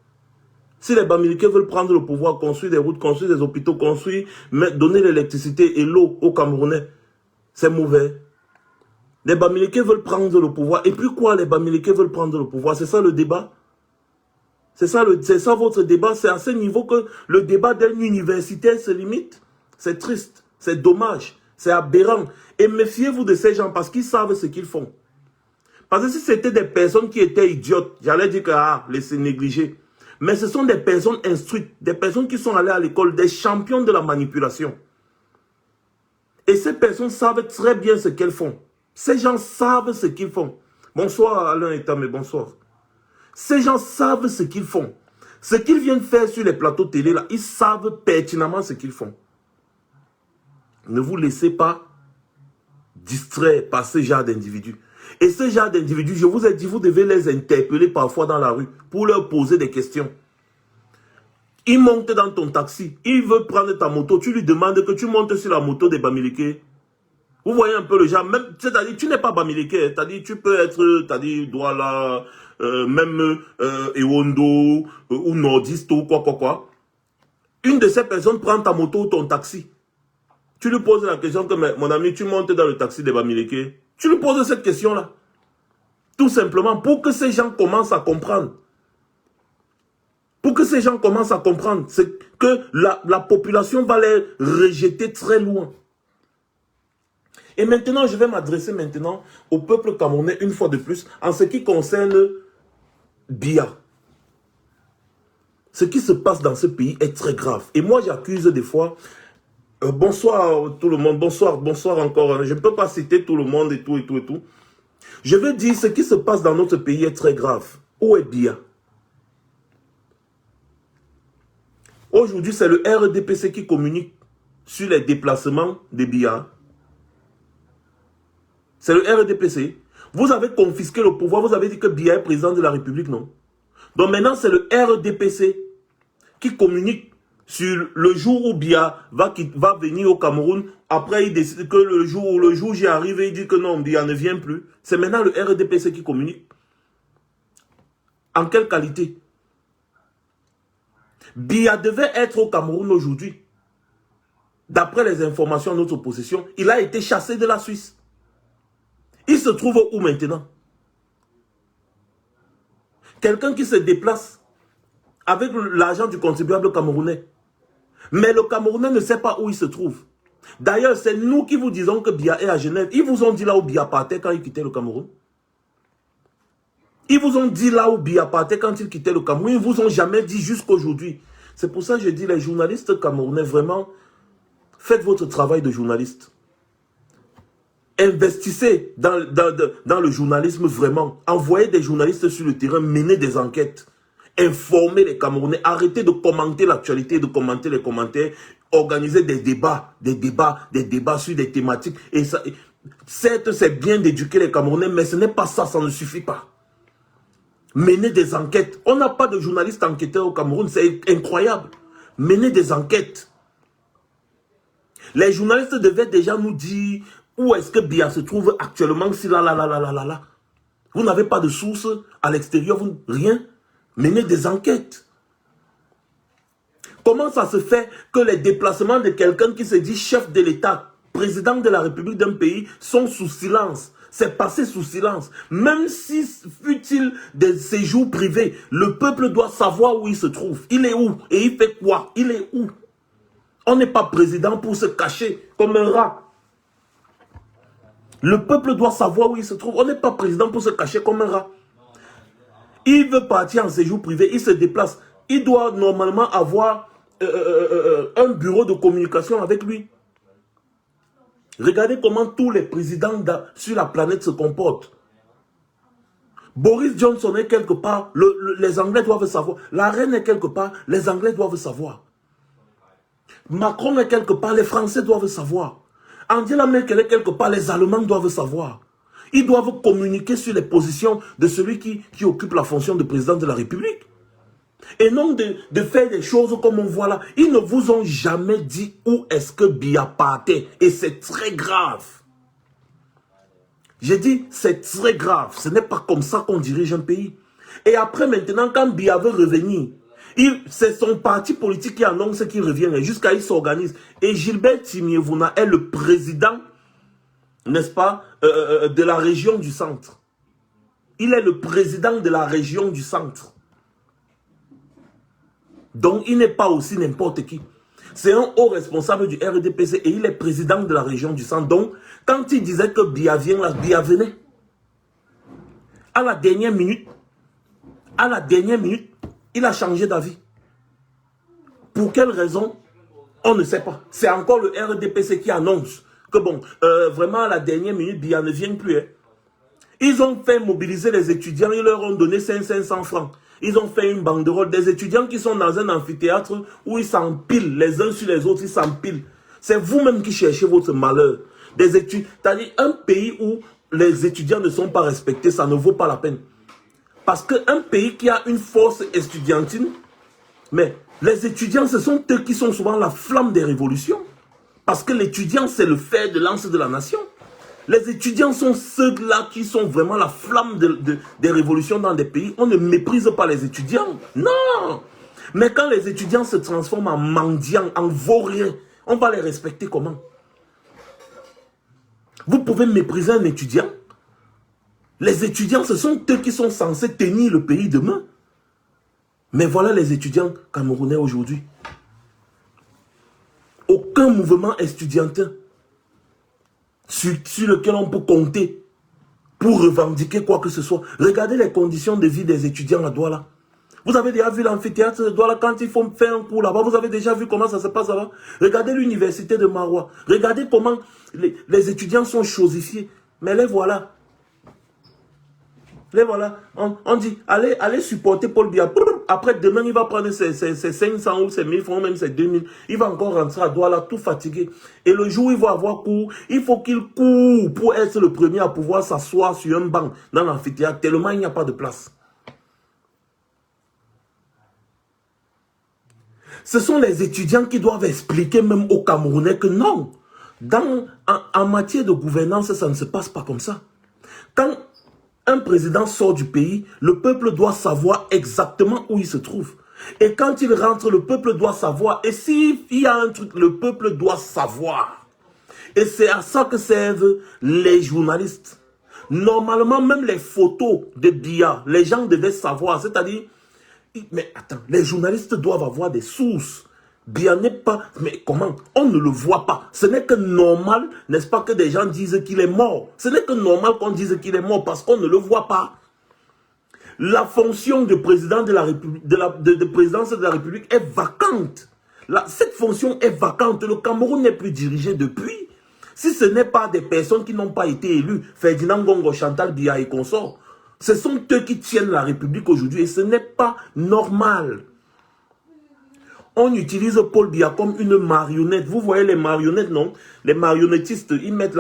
Si les Bamileke veulent prendre le pouvoir, construire des routes, construire des hôpitaux, construire, donner l'électricité et l'eau aux Camerounais, c'est mauvais. Les Bamileke veulent prendre le pouvoir. Et puis quoi, les Bamileke veulent prendre le pouvoir? C'est ça le débat? C'est ça votre débat? C'est à ce niveau que le débat d'un universitaire se limite? C'est triste, c'est dommage, c'est aberrant. Et méfiez-vous de ces gens parce qu'ils savent ce qu'ils font. Parce que si c'était des personnes qui étaient idiotes, j'allais dire que, laissez négliger. Mais ce sont des personnes instruites, des personnes qui sont allées à l'école, des champions de la manipulation. Et ces personnes savent très bien ce qu'elles font. Ces gens savent ce qu'ils font. Bonsoir Alain Etamé, bonsoir. Ces gens savent ce qu'ils font. Ce qu'ils viennent faire sur les plateaux télé, là, ils savent pertinemment ce qu'ils font. Ne vous laissez pas distraire par ce genre d'individus. Et ce genre d'individus, je vous ai dit, vous devez les interpeller parfois dans la rue pour leur poser des questions. Il monte dans ton taxi, il veut prendre ta moto, tu lui demandes que tu montes sur la moto des Bamileke. Vous voyez un peu le genre, même, c'est-à-dire, tu n'es pas Bamileke, c'est-à-dire, tu peux être, c'est-à-dire, Douala, même Ewondo, ou nordiste, ou quoi. Une de ces personnes prend ta moto ou ton taxi. Tu lui poses la question que, mon ami, tu montes dans le taxi des Bamileke. Tu lui poses cette question-là. Tout simplement pour que ces gens commencent à comprendre. Pour que ces gens commencent à comprendre. C'est que la population va les rejeter très loin. Et maintenant, je vais m'adresser maintenant au peuple camerounais une fois de plus en ce qui concerne Biya. Ce qui se passe dans ce pays est très grave. Et moi, j'accuse des fois... bonsoir tout le monde, bonsoir encore. Je ne peux pas citer tout le monde et tout. Je veux dire, ce qui se passe dans notre pays est très grave. Où est Biya? Aujourd'hui, c'est le RDPC qui communique sur les déplacements de Biya. C'est le RDPC. Vous avez confisqué le pouvoir, vous avez dit que Biya est président de la République, non? Donc maintenant, c'est le RDPC qui communique sur le jour où Biya va venir au Cameroun. Après, il décide que le jour où j'y arrive, il dit que non, Biya ne vient plus. C'est maintenant le RDPC qui communique. En quelle qualité? Biya devait être au Cameroun aujourd'hui. D'après les informations de notre possession, il a été chassé de la Suisse. Il se trouve où maintenant? Quelqu'un qui se déplace avec l'argent du contribuable camerounais. Mais le Camerounais ne sait pas où il se trouve. D'ailleurs, c'est nous qui vous disons que Biya est à Genève. Ils vous ont dit là où Biya partait quand il quittait le Cameroun. Ils vous ont dit là où Biya partait quand il quittait le Cameroun. Ils ne vous ont jamais dit jusqu'aujourd'hui. C'est pour ça que je dis, les journalistes camerounais, vraiment, faites votre travail de journaliste. Investissez dans le journalisme vraiment. Envoyez des journalistes sur le terrain, menez des enquêtes. Informez les Camerounais. Arrêtez de commenter l'actualité, de commenter les commentaires. Organisez des débats sur des thématiques. Et ça, certes, c'est bien d'éduquer les Camerounais, mais ce n'est pas ça, ça ne suffit pas. Menez des enquêtes. On n'a pas de journalistes enquêteurs au Cameroun, c'est incroyable. Menez des enquêtes. Les journalistes devaient déjà nous dire où est-ce que Biya se trouve actuellement, si là. Vous n'avez pas de source à l'extérieur, rien. Menez des enquêtes. Comment ça se fait que les déplacements de quelqu'un qui se dit chef de l'État, président de la République d'un pays, sont sous silence? C'est passé sous silence. Même si fut-il des séjours privés, le peuple doit savoir où il se trouve. Il est où? Et il fait quoi? Il est où? On n'est pas président pour se cacher comme un rat. Le peuple doit savoir où il se trouve. On n'est pas président pour se cacher comme un rat. Il veut partir en séjour privé, il se déplace. Il doit normalement avoir un bureau de communication avec lui. Regardez comment tous les présidents sur la planète se comportent. Boris Johnson est quelque part, les Anglais doivent savoir. La reine est quelque part, les Anglais doivent savoir. Macron est quelque part, les Français doivent savoir. Angela Merkel est quelque part, les Allemands doivent savoir. Ils doivent communiquer sur les positions de celui qui occupe la fonction de président de la République. Et non de faire des choses comme on voit là. Ils ne vous ont jamais dit où est-ce que Biya partait. Et c'est très grave. J'ai dit, c'est très grave. Ce n'est pas comme ça qu'on dirige un pays. Et après, maintenant, quand Biya veut revenir, c'est son parti politique qui annonce qu'il revient. Et jusqu'à il s'organise. Et Gilbert Timiévouna est le président, n'est-ce pas, de la région du centre. Il est le président de la région du centre. Donc, il n'est pas aussi n'importe qui. C'est un haut responsable du RDPC et il est président de la région du centre. Donc, quand il disait que Biya vient là, Biya venait. À la dernière minute, il a changé d'avis. Pour quelle raison? On ne sait pas. C'est encore le RDPC qui annonce que bon, vraiment à la dernière minute, Biya ne vient plus. Hein. Ils ont fait mobiliser les étudiants, ils leur ont donné 500 francs. Ils ont fait une banderole des étudiants qui sont dans un amphithéâtre où ils s'empilent les uns sur les autres, ils s'empilent. C'est vous-même qui cherchez votre malheur. Des études, c'est-à-dire un pays où les étudiants ne sont pas respectés, ça ne vaut pas la peine. Parce qu'un pays qui a une force estudiantine, mais les étudiants, ce sont eux qui sont souvent la flamme des révolutions. Parce que l'étudiant, c'est le fer de lance de la nation. Les étudiants sont ceux-là qui sont vraiment la flamme des révolutions dans des pays. On ne méprise pas les étudiants. Non. Mais quand les étudiants se transforment en mendiants, en vauriens, on va les respecter comment? Vous pouvez mépriser un étudiant. Les étudiants, ce sont eux qui sont censés tenir le pays demain. Mais voilà les étudiants camerounais aujourd'hui. Aucun mouvement estudiantin sur lequel on peut compter pour revendiquer quoi que ce soit. Regardez les conditions de vie des étudiants à Douala. Vous avez déjà vu l'amphithéâtre de Douala quand ils font faire un cours là-bas. Vous avez déjà vu comment ça se passe là-bas. Regardez l'université de Maroua. Regardez comment les étudiants sont chosifiés. Mais les voilà. Les voilà. On dit, allez supporter Paul Biya. Après, demain, il va prendre ses 500 ou ses 1000 francs, même ses 2000. Il va encore rentrer à Douala tout fatigué. Et le jour où il va avoir cours, il faut qu'il court pour être le premier à pouvoir s'asseoir sur un banc dans l'amphithéâtre, tellement il n'y a pas de place. Ce sont les étudiants qui doivent expliquer même aux Camerounais que non, en matière de gouvernance, ça ne se passe pas comme ça. Quand un président sort du pays, le peuple doit savoir exactement où il se trouve. Et quand il rentre, le peuple doit savoir. Et s'il y a un truc, le peuple doit savoir. Et c'est à ça que servent les journalistes. Normalement, même les photos de Biya, les gens devaient savoir. C'est-à-dire, mais attends, les journalistes doivent avoir des sources. Biya n'est pas... Mais comment? On ne le voit pas. Ce n'est que normal, n'est-ce pas, que des gens disent qu'il est mort. Ce n'est que normal qu'on dise qu'il est mort parce qu'on ne le voit pas. La fonction de président de la République, de présidence de la République est vacante. Cette fonction est vacante. Le Cameroun n'est plus dirigé depuis. Si ce n'est pas des personnes qui n'ont pas été élues, Ferdinand Gongo, Chantal Biya et consorts, ce sont eux qui tiennent la République aujourd'hui et ce n'est pas normal. On utilise Paul Biya comme une marionnette. Vous voyez les marionnettes, non? Les marionnettistes, ils mettent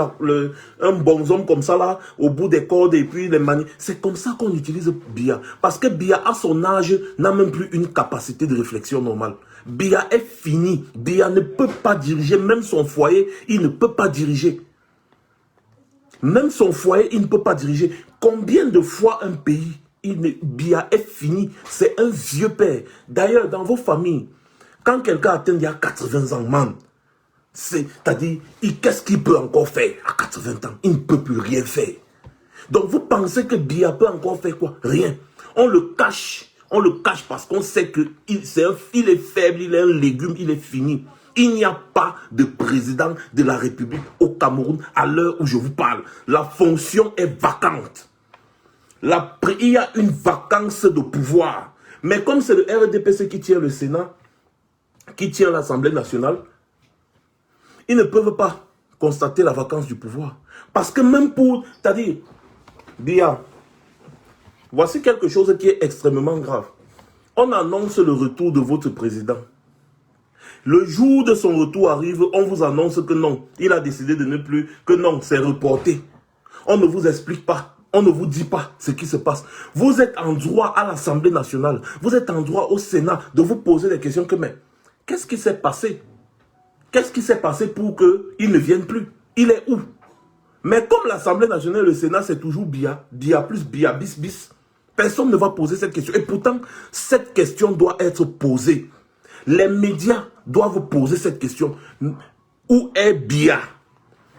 un bonhomme comme ça là, au bout des cordes et puis les manies. C'est comme ça qu'on utilise Biya. Parce que Biya, à son âge, n'a même plus une capacité de réflexion normale. Biya est fini. Biya ne peut pas diriger. Même son foyer, il ne peut pas diriger. Même son foyer, il ne peut pas diriger. Combien de fois un pays, Biya est fini? C'est un vieux père. D'ailleurs, dans vos familles, quand quelqu'un atteint il y a 80 ans, man, c'est-à-dire, qu'est-ce qu'il peut encore faire à 80 ans? Il ne peut plus rien faire. Donc, vous pensez que Biya peut encore faire quoi? Rien. On le cache. On le cache parce qu'on sait qu'il est faible, il est un légume, il est fini. Il n'y a pas de président de la République au Cameroun à l'heure où je vous parle. La fonction est vacante. Il y a une vacance de pouvoir. Mais comme c'est le RDPC qui tient le Sénat, qui tient l'Assemblée nationale, ils ne peuvent pas constater la vacance du pouvoir. Parce que même pour, c'est-à-dire, Biya, voici quelque chose qui est extrêmement grave. On annonce le retour de votre président. Le jour de son retour arrive, on vous annonce que non, il a décidé de ne plus, que non, c'est reporté. On ne vous explique pas, on ne vous dit pas ce qui se passe. Vous êtes en droit à l'Assemblée nationale, vous êtes en droit au Sénat de vous poser des questions que, mais, qu'est-ce qui s'est passé? Qu'est-ce qui s'est passé pour qu'il ne vienne plus? Il est où? Mais comme l'Assemblée nationale et le Sénat, c'est toujours BIA, BIA plus BIA bis bis, personne ne va poser cette question. Et pourtant, cette question doit être posée. Les médias doivent poser cette question. Où est BIA?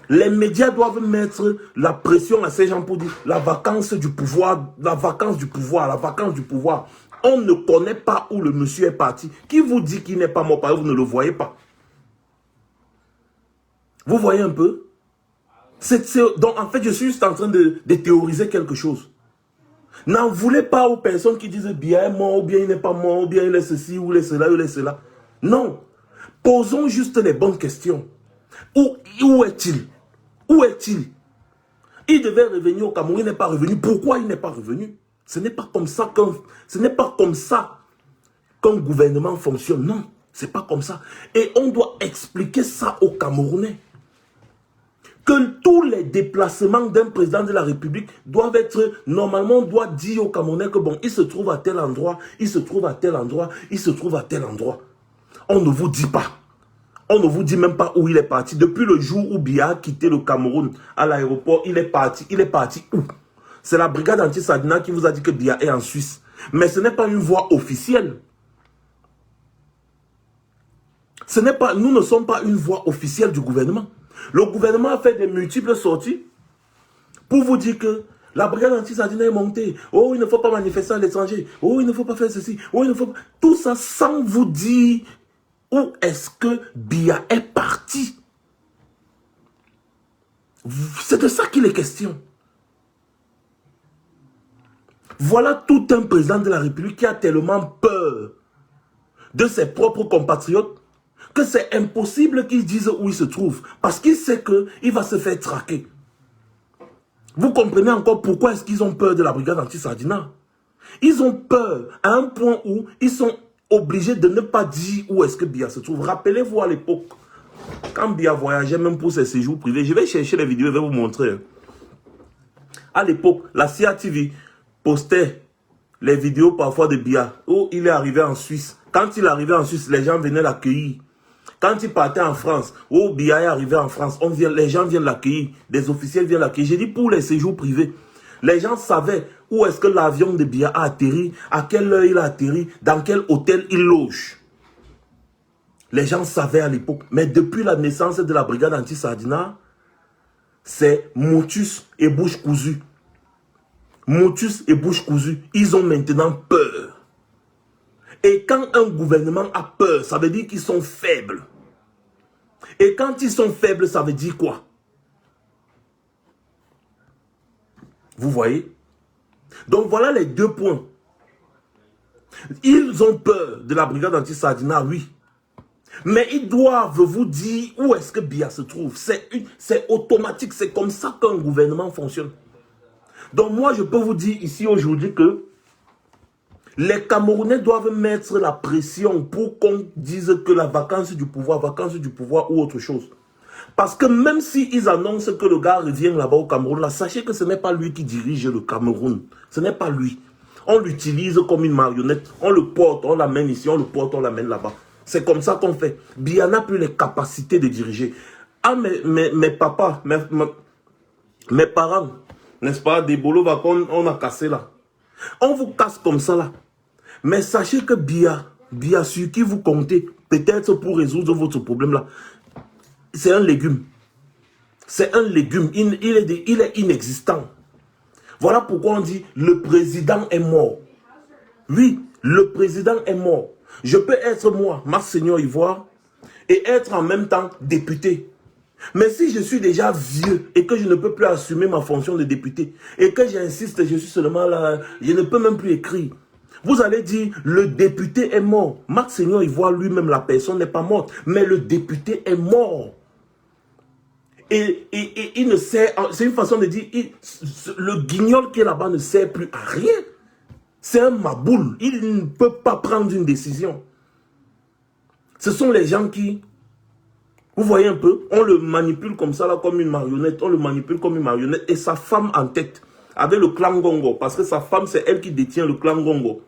Les médias doivent mettre la pression à ces gens pour dire la vacance du pouvoir, la vacance du pouvoir, la vacance du pouvoir. On ne connaît pas où le monsieur est parti. Qui vous dit qu'il n'est pas mort? Parce que vous ne le voyez pas. Vous voyez un peu? Donc en fait, je suis juste en train de théoriser quelque chose. N'en voulez pas aux personnes qui disent bien est mort, ou bien il n'est pas mort, ou bien il est ceci, ou il est cela, ou il est cela. Non. Posons juste les bonnes questions. Où est-il? Où est-il? Il devait revenir au Cameroun, il n'est pas revenu. Pourquoi il n'est pas revenu? Ce n'est pas comme ça qu'un gouvernement fonctionne. Non, c'est pas comme ça. Et on doit expliquer ça aux Camerounais. Que tous les déplacements d'un président de la République doivent être, normalement, on doit dire aux Camerounais que bon, il se trouve à tel endroit, il se trouve à tel endroit, il se trouve à tel endroit. On ne vous dit pas. On ne vous dit même pas où il est parti. Depuis le jour où Biya a quitté le Cameroun à l'aéroport, il est parti. Il est parti où? C'est la brigade anti-Sadina qui vous a dit que Biya est en Suisse. Mais ce n'est pas une voix officielle. Nous ne sommes pas une voix officielle du gouvernement. Le gouvernement a fait des multiples sorties pour vous dire que la brigade anti-Sadina est montée. Oh, il ne faut pas manifester à l'étranger. Oh, il ne faut pas faire ceci. Oh, il ne faut pas... Tout ça sans vous dire où est-ce que Biya est parti. C'est de ça qu'il est question. Voilà tout un président de la République qui a tellement peur de ses propres compatriotes que c'est impossible qu'ils disent où il se trouve. Parce qu'il sait qu'il va se faire traquer. Vous comprenez encore pourquoi est-ce qu'ils ont peur de la brigade anti-Sadina? Ils ont peur à un point où ils sont obligés de ne pas dire où est-ce que Biya se trouve. Rappelez-vous à l'époque, quand Biya voyageait même pour ses séjours privés, je vais chercher les vidéos et je vais vous montrer. À l'époque, la CATV postait les vidéos parfois de Biya où il est arrivé en Suisse. Quand il est arrivé en Suisse, les gens venaient l'accueillir. Quand il partait en France, oh, Biya est arrivé en France, les gens viennent l'accueillir, des officiels viennent l'accueillir. J'ai dit pour les séjours privés, les gens savaient où est-ce que l'avion de Biya a atterri, à quelle heure il a atterri, dans quel hôtel il loge. Les gens savaient à l'époque. Mais depuis la naissance de la brigade anti-Sadina, c'est motus et bouche cousue. Motus et bouche cousue. Ils ont maintenant peur. Et quand un gouvernement a peur, ça veut dire qu'ils sont faibles. Et quand ils sont faibles, ça veut dire quoi? Vous voyez? Donc voilà les deux points. Ils ont peur de la brigade anti-Sadina, oui. Mais ils doivent vous dire où est-ce que Biya se trouve. C'est automatique, c'est comme ça qu'un gouvernement fonctionne. Donc moi je peux vous dire ici aujourd'hui que les Camerounais doivent mettre la pression pour qu'on dise que la vacance du pouvoir ou autre chose. Parce que même s'ils annoncent que le gars revient là-bas au Cameroun, là, sachez que ce n'est pas lui qui dirige le Cameroun. Ce n'est pas lui. On l'utilise comme une marionnette. On le porte, on l'amène ici, on le porte, on l'amène là-bas. C'est comme ça qu'on fait. Biya n'a plus les capacités de diriger. Ah, mes papas, mes parents, n'est-ce pas, des bolos qu'on a cassé là. On vous casse comme ça là. Mais sachez que Biya, sur qui vous comptez, peut-être pour résoudre votre problème là, c'est un légume. C'est un légume. Il est inexistant. Voilà pourquoi on dit le président est mort. Oui, le président est mort. Je peux être moi, Monseigneur Ivoire, et être en même temps député. Mais si je suis déjà vieux et que je ne peux plus assumer ma fonction de député, et que j'insiste, je suis seulement là, je ne peux même plus écrire. Vous allez dire, le député est mort. Monseigneur Ivoire lui-même, la personne n'est pas morte, mais le député est mort. Et il ne sert, c'est une façon de dire, le guignol qui est là-bas ne sert plus à rien. C'est un maboule, il ne peut pas prendre une décision. Ce sont les gens qui, vous voyez un peu, on le manipule comme ça, là, comme une marionnette. On le manipule comme une marionnette. Et sa femme en tête, avec le clan Gongo. Parce que sa femme, c'est elle qui détient le clan Gongo.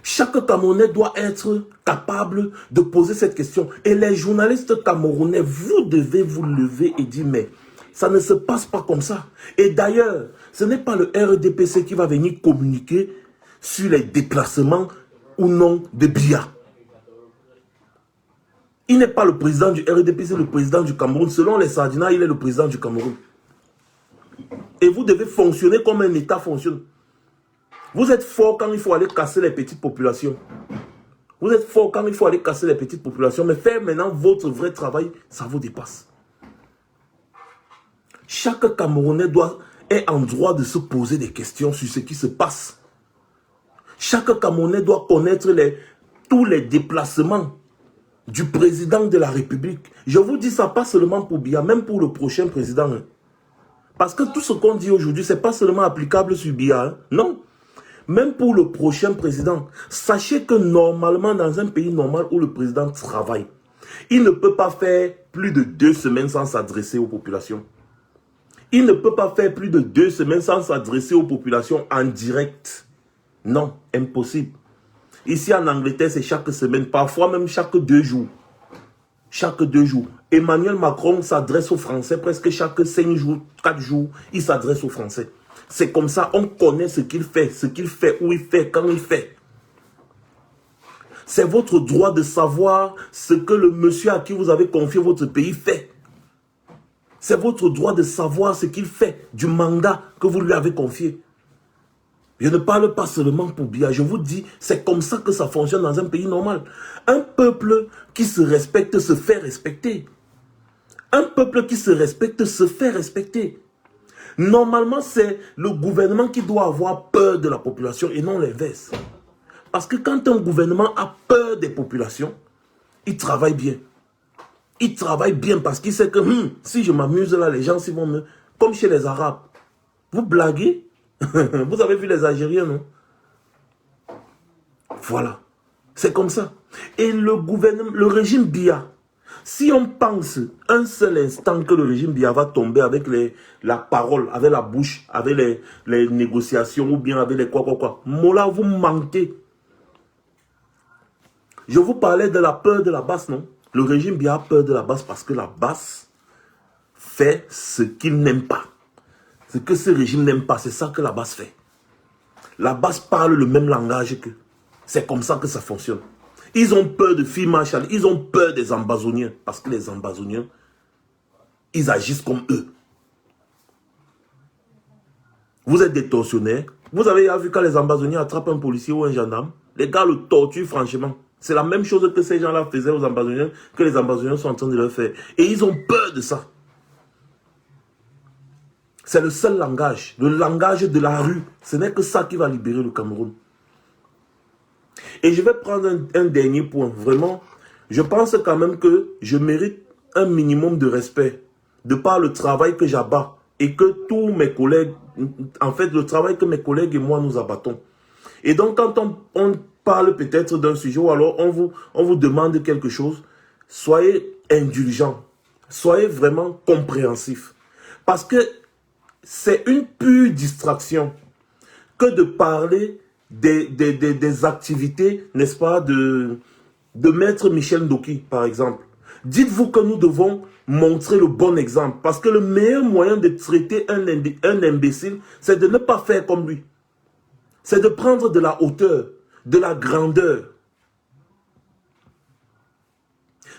Chaque Camerounais doit être capable de poser cette question. Et les journalistes camerounais, vous devez vous lever et dire, mais ça ne se passe pas comme ça. Et d'ailleurs, ce n'est pas le RDPC qui va venir communiquer sur les déplacements ou non de Biya. Il n'est pas le président du RDPC, c'est le président du Cameroun. Selon les Sardinats, il est le président du Cameroun. Et vous devez fonctionner comme un État fonctionne. Vous êtes fort quand il faut aller casser les petites populations. Vous êtes fort quand il faut aller casser les petites populations. Mais faire maintenant votre vrai travail, ça vous dépasse. Chaque Camerounais est en droit de se poser des questions sur ce qui se passe. Chaque Camerounais doit connaître tous les déplacements du président de la République. Je vous dis ça pas seulement pour Biya, même pour le prochain président. Hein. Parce que tout ce qu'on dit aujourd'hui, ce n'est pas seulement applicable sur Biya. Hein. Non. Même pour le prochain président, sachez que normalement, dans un pays normal où le président travaille, il ne peut pas faire plus de 2 semaines sans s'adresser aux populations. Il ne peut pas faire plus de 2 semaines sans s'adresser aux populations en direct. Non, impossible. Ici en Angleterre, c'est chaque semaine, parfois même chaque 2 jours. Chaque 2 jours. Emmanuel Macron s'adresse aux Français presque chaque 5 jours, 4 jours, il s'adresse aux Français. C'est comme ça, on connaît ce qu'il fait, où il fait, quand il fait. C'est votre droit de savoir ce que le monsieur à qui vous avez confié votre pays fait. C'est votre droit de savoir ce qu'il fait du mandat que vous lui avez confié. Je ne parle pas seulement pour Biya, je vous dis, c'est comme ça que ça fonctionne dans un pays normal. Un peuple qui se respecte se fait respecter. Un peuple qui se respecte se fait respecter. Normalement, c'est le gouvernement qui doit avoir peur de la population et non l'inverse. Parce que quand un gouvernement a peur des populations, il travaille bien. Il travaille bien parce qu'il sait que si je m'amuse là, les gens vont me... Comme chez les Arabes. Vous blaguez? Vous avez vu les Algériens, non? Voilà. C'est comme ça. Et le gouvernement, le régime Biya, si on pense un seul instant que le régime Biya va tomber avec la parole, avec la bouche, avec les négociations ou bien avec les quoi. Mola, vous mentez. Je vous parlais de la peur de la basse, non? Le régime Biya a peur de la basse parce que la basse fait ce qu'il n'aime pas. Ce que ce régime n'aime pas, c'est ça que la basse fait. La basse parle le même langage qu'eux. C'est comme ça que ça fonctionne. Ils ont peur de Field Marshal, ils ont peur des ambazoniens. Parce que les ambazoniens, ils agissent comme eux. Vous êtes des tortionnaires. Vous avez vu quand les ambazoniens attrapent un policier ou un gendarme, les gars le torturent franchement. C'est la même chose que ces gens-là faisaient aux ambazoniens, que les ambazoniens sont en train de leur faire. Et ils ont peur de ça. C'est le seul langage, le langage de la rue. Ce n'est que ça qui va libérer le Cameroun. Et je vais prendre un dernier point. Vraiment, je pense quand même que je mérite un minimum de respect de par le travail que j'abats et que tous mes collègues, en fait, le travail que mes collègues et moi nous abattons. Et donc, quand on parle peut-être d'un sujet ou alors on vous demande quelque chose, soyez indulgents, soyez vraiment compréhensifs. Parce que c'est une pure distraction que de parler des activités, n'est-ce pas, de Maître Michel Ndoki, par exemple. Dites-vous que nous devons montrer le bon exemple. Parce que le meilleur moyen de traiter un imbécile, c'est de ne pas faire comme lui. C'est de prendre de la hauteur, de la grandeur.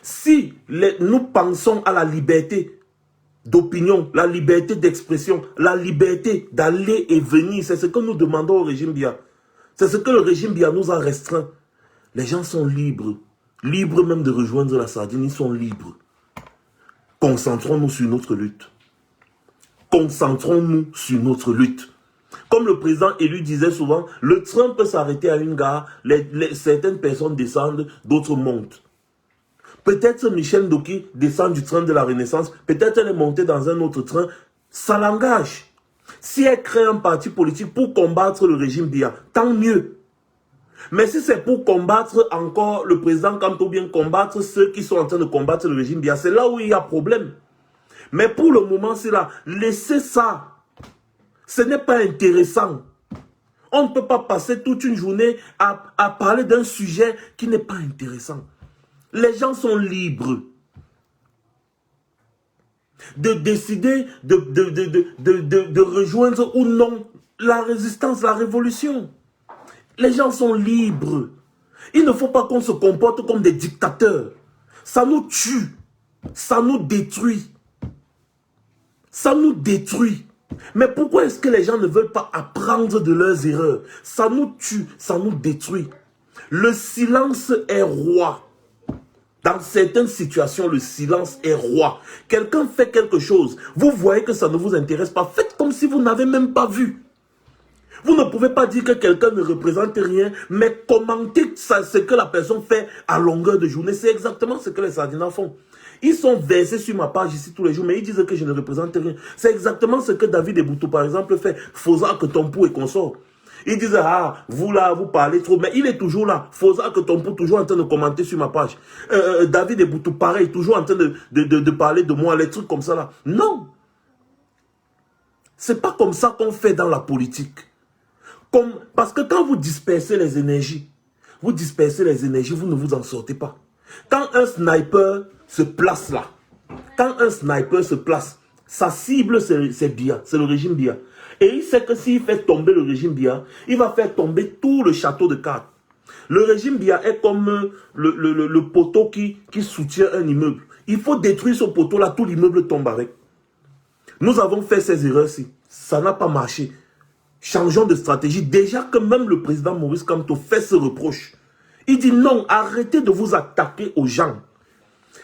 Si nous pensons à la liberté d'opinion, la liberté d'expression, la liberté d'aller et venir, c'est ce que nous demandons au régime Biya. C'est ce que le régime Biya nous a restreint. Les gens sont libres. Libres même de rejoindre la sardine, ils sont libres. Concentrons-nous sur notre lutte. Concentrons-nous sur notre lutte. Comme le président élu disait souvent, le train peut s'arrêter à une gare, certaines personnes descendent, d'autres montent. Peut-être Michel Ndoki descend du train de la Renaissance, peut-être elle est montée dans un autre train, ça l'engage. Si elle crée un parti politique pour combattre le régime Biya, tant mieux. Mais si c'est pour combattre encore le président Kanto, bien combattre ceux qui sont en train de combattre le régime Biya, c'est là où il y a problème. Mais pour le moment, c'est là. Laissez ça. Ce n'est pas intéressant. On ne peut pas passer toute une journée à parler d'un sujet qui n'est pas intéressant. Les gens sont libres de décider de rejoindre ou non la résistance, la révolution. Les gens sont libres. Il ne faut pas qu'on se comporte comme des dictateurs. Ça nous tue. Ça nous détruit. Ça nous détruit. Mais pourquoi est-ce que les gens ne veulent pas apprendre de leurs erreurs? Ça nous tue, ça nous détruit. Le silence est roi. Dans certaines situations, le silence est roi. Quelqu'un fait quelque chose, vous voyez que ça ne vous intéresse pas. Faites comme si vous n'avez même pas vu. Vous ne pouvez pas dire que quelqu'un ne représente rien, mais commentez ce que la personne fait à longueur de journée. C'est exactement ce que les Sardinats font. Ils sont versés sur ma page ici tous les jours, mais ils disent que je ne représente rien. C'est exactement ce que David Eboutou, par exemple, fait. Fauza que ton pou et consort. Ils disent, ah, vous là, vous parlez trop. Mais il est toujours là. Fauza que ton pou, toujours en train de commenter sur ma page. David Eboutou, pareil, toujours en train de parler de moi, les trucs comme ça là. Non. C'est pas comme ça qu'on fait dans la politique. Parce que quand vous dispersez les énergies, vous ne vous en sortez pas. Quand un sniper se place là, sa cible c'est Biya, c'est le régime Biya. Et il sait que s'il fait tomber le régime Biya, il va faire tomber tout le château de cartes. Le régime Biya est comme le poteau qui soutient un immeuble. Il faut détruire ce poteau là, tout l'immeuble tombe avec. Nous avons fait ces erreurs-ci. Ça n'a pas marché. Changeons de stratégie. Déjà que même le président Maurice Kamto fait ce reproche. Il dit non, arrêtez de vous attaquer aux gens.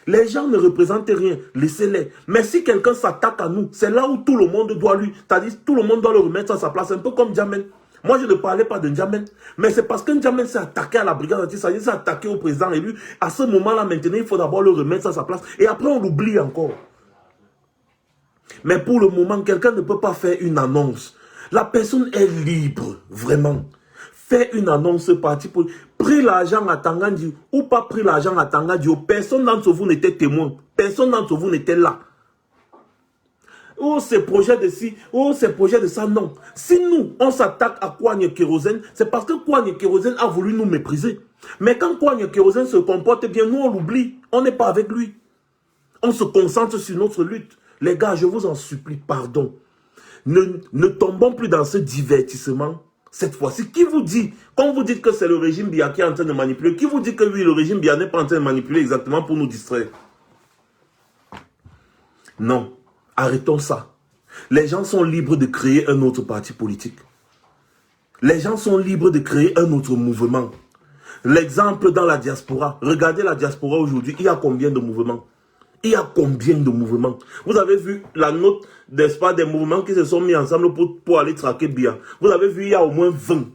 Les gens ne représentent rien, laissez-les. Mais si quelqu'un s'attaque à nous, c'est là où tout le monde doit c'est-à-dire tout le monde doit le remettre à sa place, un peu comme Djamen. Moi, je ne parlais pas de Djamen, mais c'est parce que Djamen s'est attaqué à la brigade anti-Sahel, il s'est attaqué au président élu. À ce moment-là, maintenant, il faut d'abord le remettre à sa place. Et après, on l'oublie encore. Mais pour le moment, quelqu'un ne peut pas faire une annonce. La personne est libre, vraiment. Fait une annonce parti pour pris l'argent à Tangandi ou pas pris l'argent à Tangandi, personne d'entre vous n'était témoin, personne d'entre vous n'était là. Oh, ces projets de ci, oh, ces projets de ça, non. Si nous, on s'attaque à Kouagne Kérosène, c'est parce que Kouagne Kérosène a voulu nous mépriser. Mais quand Kouagne Kérosène se comporte bien, nous on l'oublie, on n'est pas avec lui. On se concentre sur notre lutte. Les gars, je vous en supplie, pardon. Ne tombons plus dans ce divertissement. Cette fois-ci, qui vous dit, quand vous dites que c'est le régime Biya qui est en train de manipuler, qui vous dit que oui, le régime Biya n'est pas en train de manipuler exactement pour nous distraire? Non, arrêtons ça. Les gens sont libres de créer un autre parti politique. Les gens sont libres de créer un autre mouvement. L'exemple dans la diaspora, regardez la diaspora aujourd'hui, il y a combien de mouvements? Il y a combien de mouvements? Vous avez vu la note, n'est-ce pas, des mouvements qui se sont mis ensemble pour aller traquer Biya. Vous avez vu, il y a au moins 20.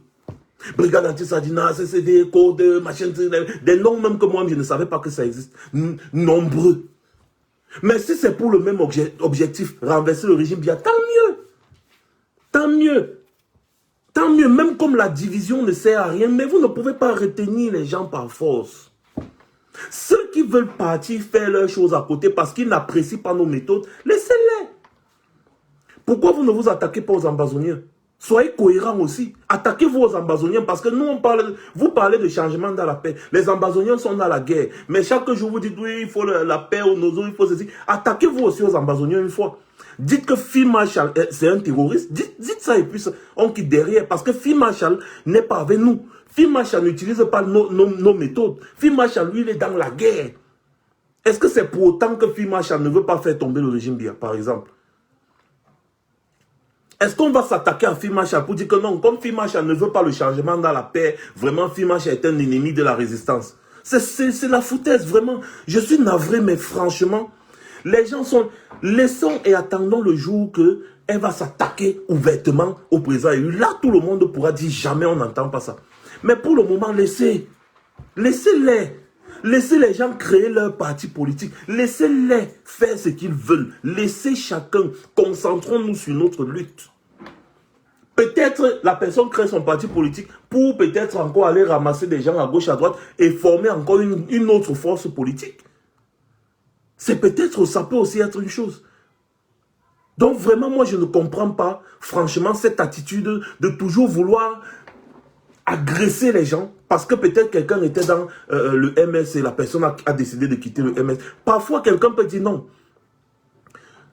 Brigade anti-Sadina, CCD, Code, machin, des noms même que moi, je ne savais pas que ça existe. Nombreux. Mais si c'est pour le même objectif, renverser le régime Biya, tant mieux. Tant mieux. Tant mieux, même comme la division ne sert à rien, mais vous ne pouvez pas retenir les gens par force. Ceux qui veulent partir faire leurs choses à côté parce qu'ils n'apprécient pas nos méthodes, laissez-les. Pourquoi vous ne vous attaquez pas aux ambazoniens? Soyez cohérents aussi. Attaquez-vous aux ambazoniens parce que nous, vous parlez de changement dans la paix. Les ambazoniens sont dans la guerre. Mais chaque jour, vous dites, oui, il faut la paix aux Nozo, il faut ceci. Attaquez-vous aussi aux ambazoniens une fois. Dites que Field Marshall, c'est un terroriste. Dites ça et puis on quitte derrière. Parce que Field Marshall n'est pas avec nous. Field Marshall n'utilise pas nos méthodes. Field Marshall, lui, il est dans la guerre. Est-ce que c'est pour autant que Field Marshall ne veut pas faire tomber le régime Biya, par exemple? Est-ce qu'on va s'attaquer à Field Marshall pour dire que non, comme Field Marshall ne veut pas le changement dans la paix, vraiment Field Marshall est un ennemi de la résistance? C'est la foutaise, vraiment. Je suis navré, mais franchement, les gens sont... Laissons et attendons le jour qu'elle va s'attaquer ouvertement au président élu. Là, tout le monde pourra dire jamais on n'entend pas ça. Mais pour le moment, laissez-les. Laissez les gens créer leur parti politique. Laissez-les faire ce qu'ils veulent. Laissez chacun. Concentrons-nous sur notre lutte. Peut-être la personne crée son parti politique pour peut-être encore aller ramasser des gens à gauche, à droite et former encore une autre force politique. C'est peut-être, ça peut aussi être une chose. Donc vraiment, moi, je ne comprends pas, franchement, cette attitude de toujours vouloir agresser les gens parce que peut-être quelqu'un était dans le MS et la personne a décidé de quitter le MS. Parfois, quelqu'un peut dire non.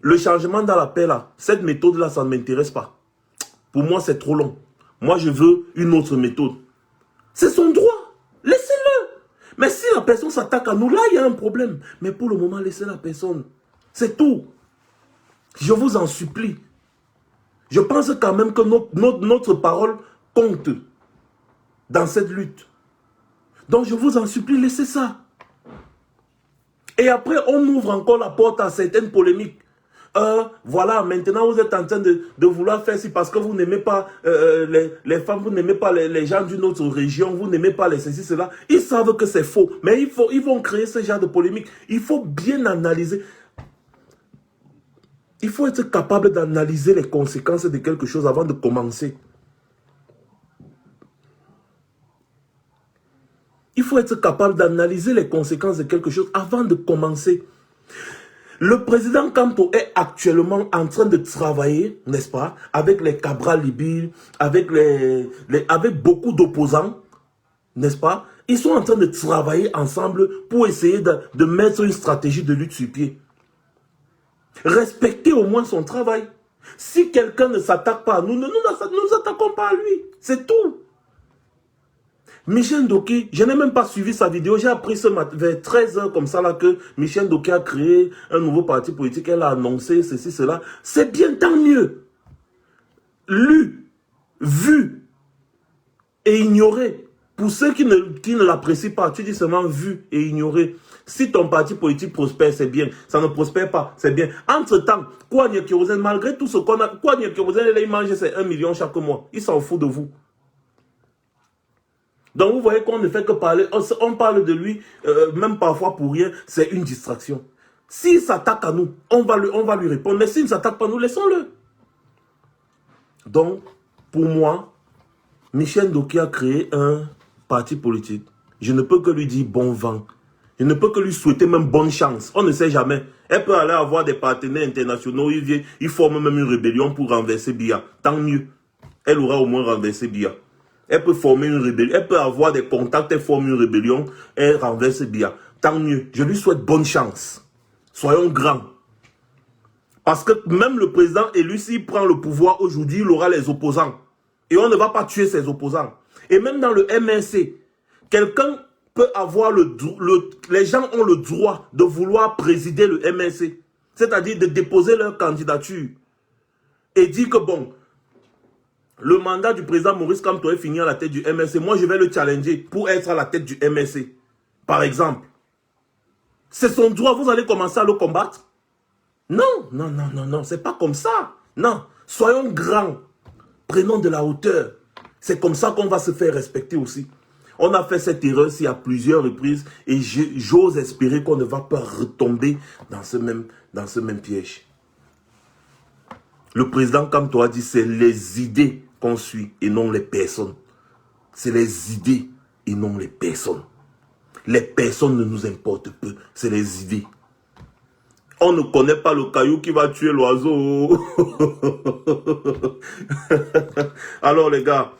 Le changement dans la paix, là, cette méthode-là, ça ne m'intéresse pas. Pour moi, c'est trop long. Moi, je veux une autre méthode. C'est son droit. Laissez-le. Mais si la personne s'attaque à nous, là, il y a un problème. Mais pour le moment, laissez la personne. C'est tout. Je vous en supplie. Je pense quand même que notre parole compte dans cette lutte. Donc, je vous en supplie, laissez ça. Et après, on ouvre encore la porte à certaines polémiques. Voilà, maintenant vous êtes en train de vouloir faire ci parce que vous n'aimez pas les femmes, vous n'aimez pas les gens d'une autre région, vous n'aimez pas les ceci, cela. Ils savent que c'est faux, mais ils vont créer ce genre de polémique. Il faut bien analyser. Il faut être capable d'analyser les conséquences de quelque chose avant de commencer. Il faut être capable d'analyser les conséquences de quelque chose avant de commencer. Le président Kanto est actuellement en train de travailler, n'est-ce pas, avec les Cabral Libye, avec beaucoup d'opposants, n'est-ce pas? Ils sont en train de travailler ensemble pour essayer de mettre une stratégie de lutte sur pied. Respectez au moins son travail. Si quelqu'un ne s'attaque pas à nous, nous nous attaquons pas à lui. C'est tout. Michel Ndoki, je n'ai même pas suivi sa vidéo. J'ai appris ce matin, vers 13 h comme ça, là, que Michel Ndoki a créé un nouveau parti politique. Elle a annoncé ceci, cela. C'est bien, tant mieux. Lu, vu et ignoré. Pour ceux qui ne l'apprécient pas, tu dis seulement vu et ignoré. Si ton parti politique prospère, c'est bien. Ça ne prospère pas, c'est bien. Entre-temps, Kouania Kérosène, malgré tout ce qu'on a, Kouania Kérosène, il mange ses 1 million chaque mois. Il s'en fout de vous. Donc vous voyez qu'on ne fait que parler, on parle de lui, même parfois pour rien, c'est une distraction. S'il s'attaque à nous, on va lui répondre. Mais s'il ne s'attaque pas à nous, laissons-le. Donc, pour moi, Michel Ndoki a créé un parti politique. Je ne peux que lui dire bon vent. Je ne peux que lui souhaiter même bonne chance. On ne sait jamais. Elle peut aller avoir des partenaires internationaux. Ils forment même une rébellion pour renverser Biya. Tant mieux. Elle aura au moins renversé Biya. Elle peut former une rébellion. Elle peut avoir des contacts. Elle forme une rébellion. Elle renverse Biya. Tant mieux. Je lui souhaite bonne chance. Soyons grands. Parce que même le président élu, s'il prend le pouvoir aujourd'hui, il aura les opposants. Et on ne va pas tuer ses opposants. Et même dans le MNC, quelqu'un peut avoir les gens ont le droit de vouloir présider le MNC. C'est-à-dire de déposer leur candidature. Et dire que bon, le mandat du président Maurice Kamto est fini à la tête du MNC. Moi, je vais le challenger pour être à la tête du MNC. Par exemple. C'est son droit. Vous allez commencer à le combattre? Non, non, non, non, non. C'est pas comme ça. Non. Soyons grands. Prenons de la hauteur. C'est comme ça qu'on va se faire respecter aussi. On a fait cette erreur-ci à plusieurs reprises et j'ose espérer qu'on ne va pas retomber dans ce même piège. Le président Kamto a dit c'est les idées qu'on suit et non les personnes. C'est les idées et non les personnes. Les personnes ne nous importent peu, c'est les idées. On ne connaît pas le caillou qui va tuer l'oiseau. Alors les gars,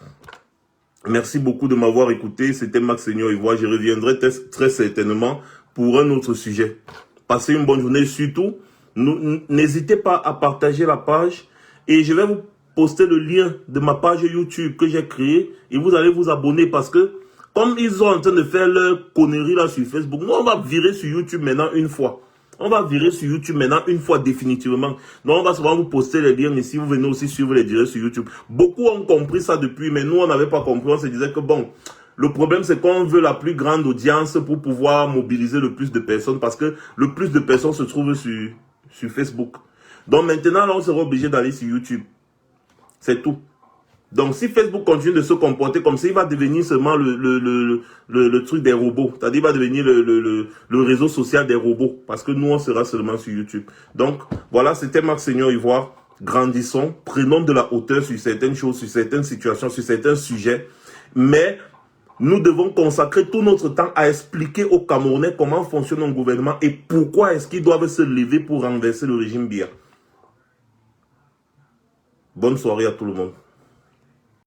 merci beaucoup de m'avoir écouté. C'était Max Seigneur Ivoire. Je reviendrai très certainement pour un autre sujet. Passez une bonne journée. Surtout, n'hésitez pas à partager la page. Et je vais vous poster le lien de ma page YouTube que j'ai créée. Et vous allez vous abonner parce que, comme ils sont en train de faire leur connerie là sur Facebook, nous on va virer sur YouTube maintenant une fois. On va virer sur YouTube maintenant une fois définitivement. Donc on va souvent vous poster les liens ici. Vous venez aussi suivre les directs sur YouTube. Beaucoup ont compris ça depuis, mais nous on n'avait pas compris. On se disait que bon, le problème c'est qu'on veut la plus grande audience pour pouvoir mobiliser le plus de personnes. Parce que le plus de personnes se trouvent sur Facebook. Donc maintenant là on sera obligé d'aller sur YouTube. C'est tout. Donc si Facebook continue de se comporter comme ça, il va devenir seulement le truc des robots. C'est-à-dire il va devenir le réseau social des robots. Parce que nous on sera seulement sur YouTube. Donc voilà, c'était Max Seigneur Ivoire. grandissons, prenons de la hauteur sur certaines choses, sur certaines situations, sur certains sujets, mais nous devons consacrer tout notre temps à expliquer aux Camerounais comment fonctionne un gouvernement et pourquoi est-ce qu'ils doivent se lever pour renverser le régime Biya. Bonne soirée à tout le monde.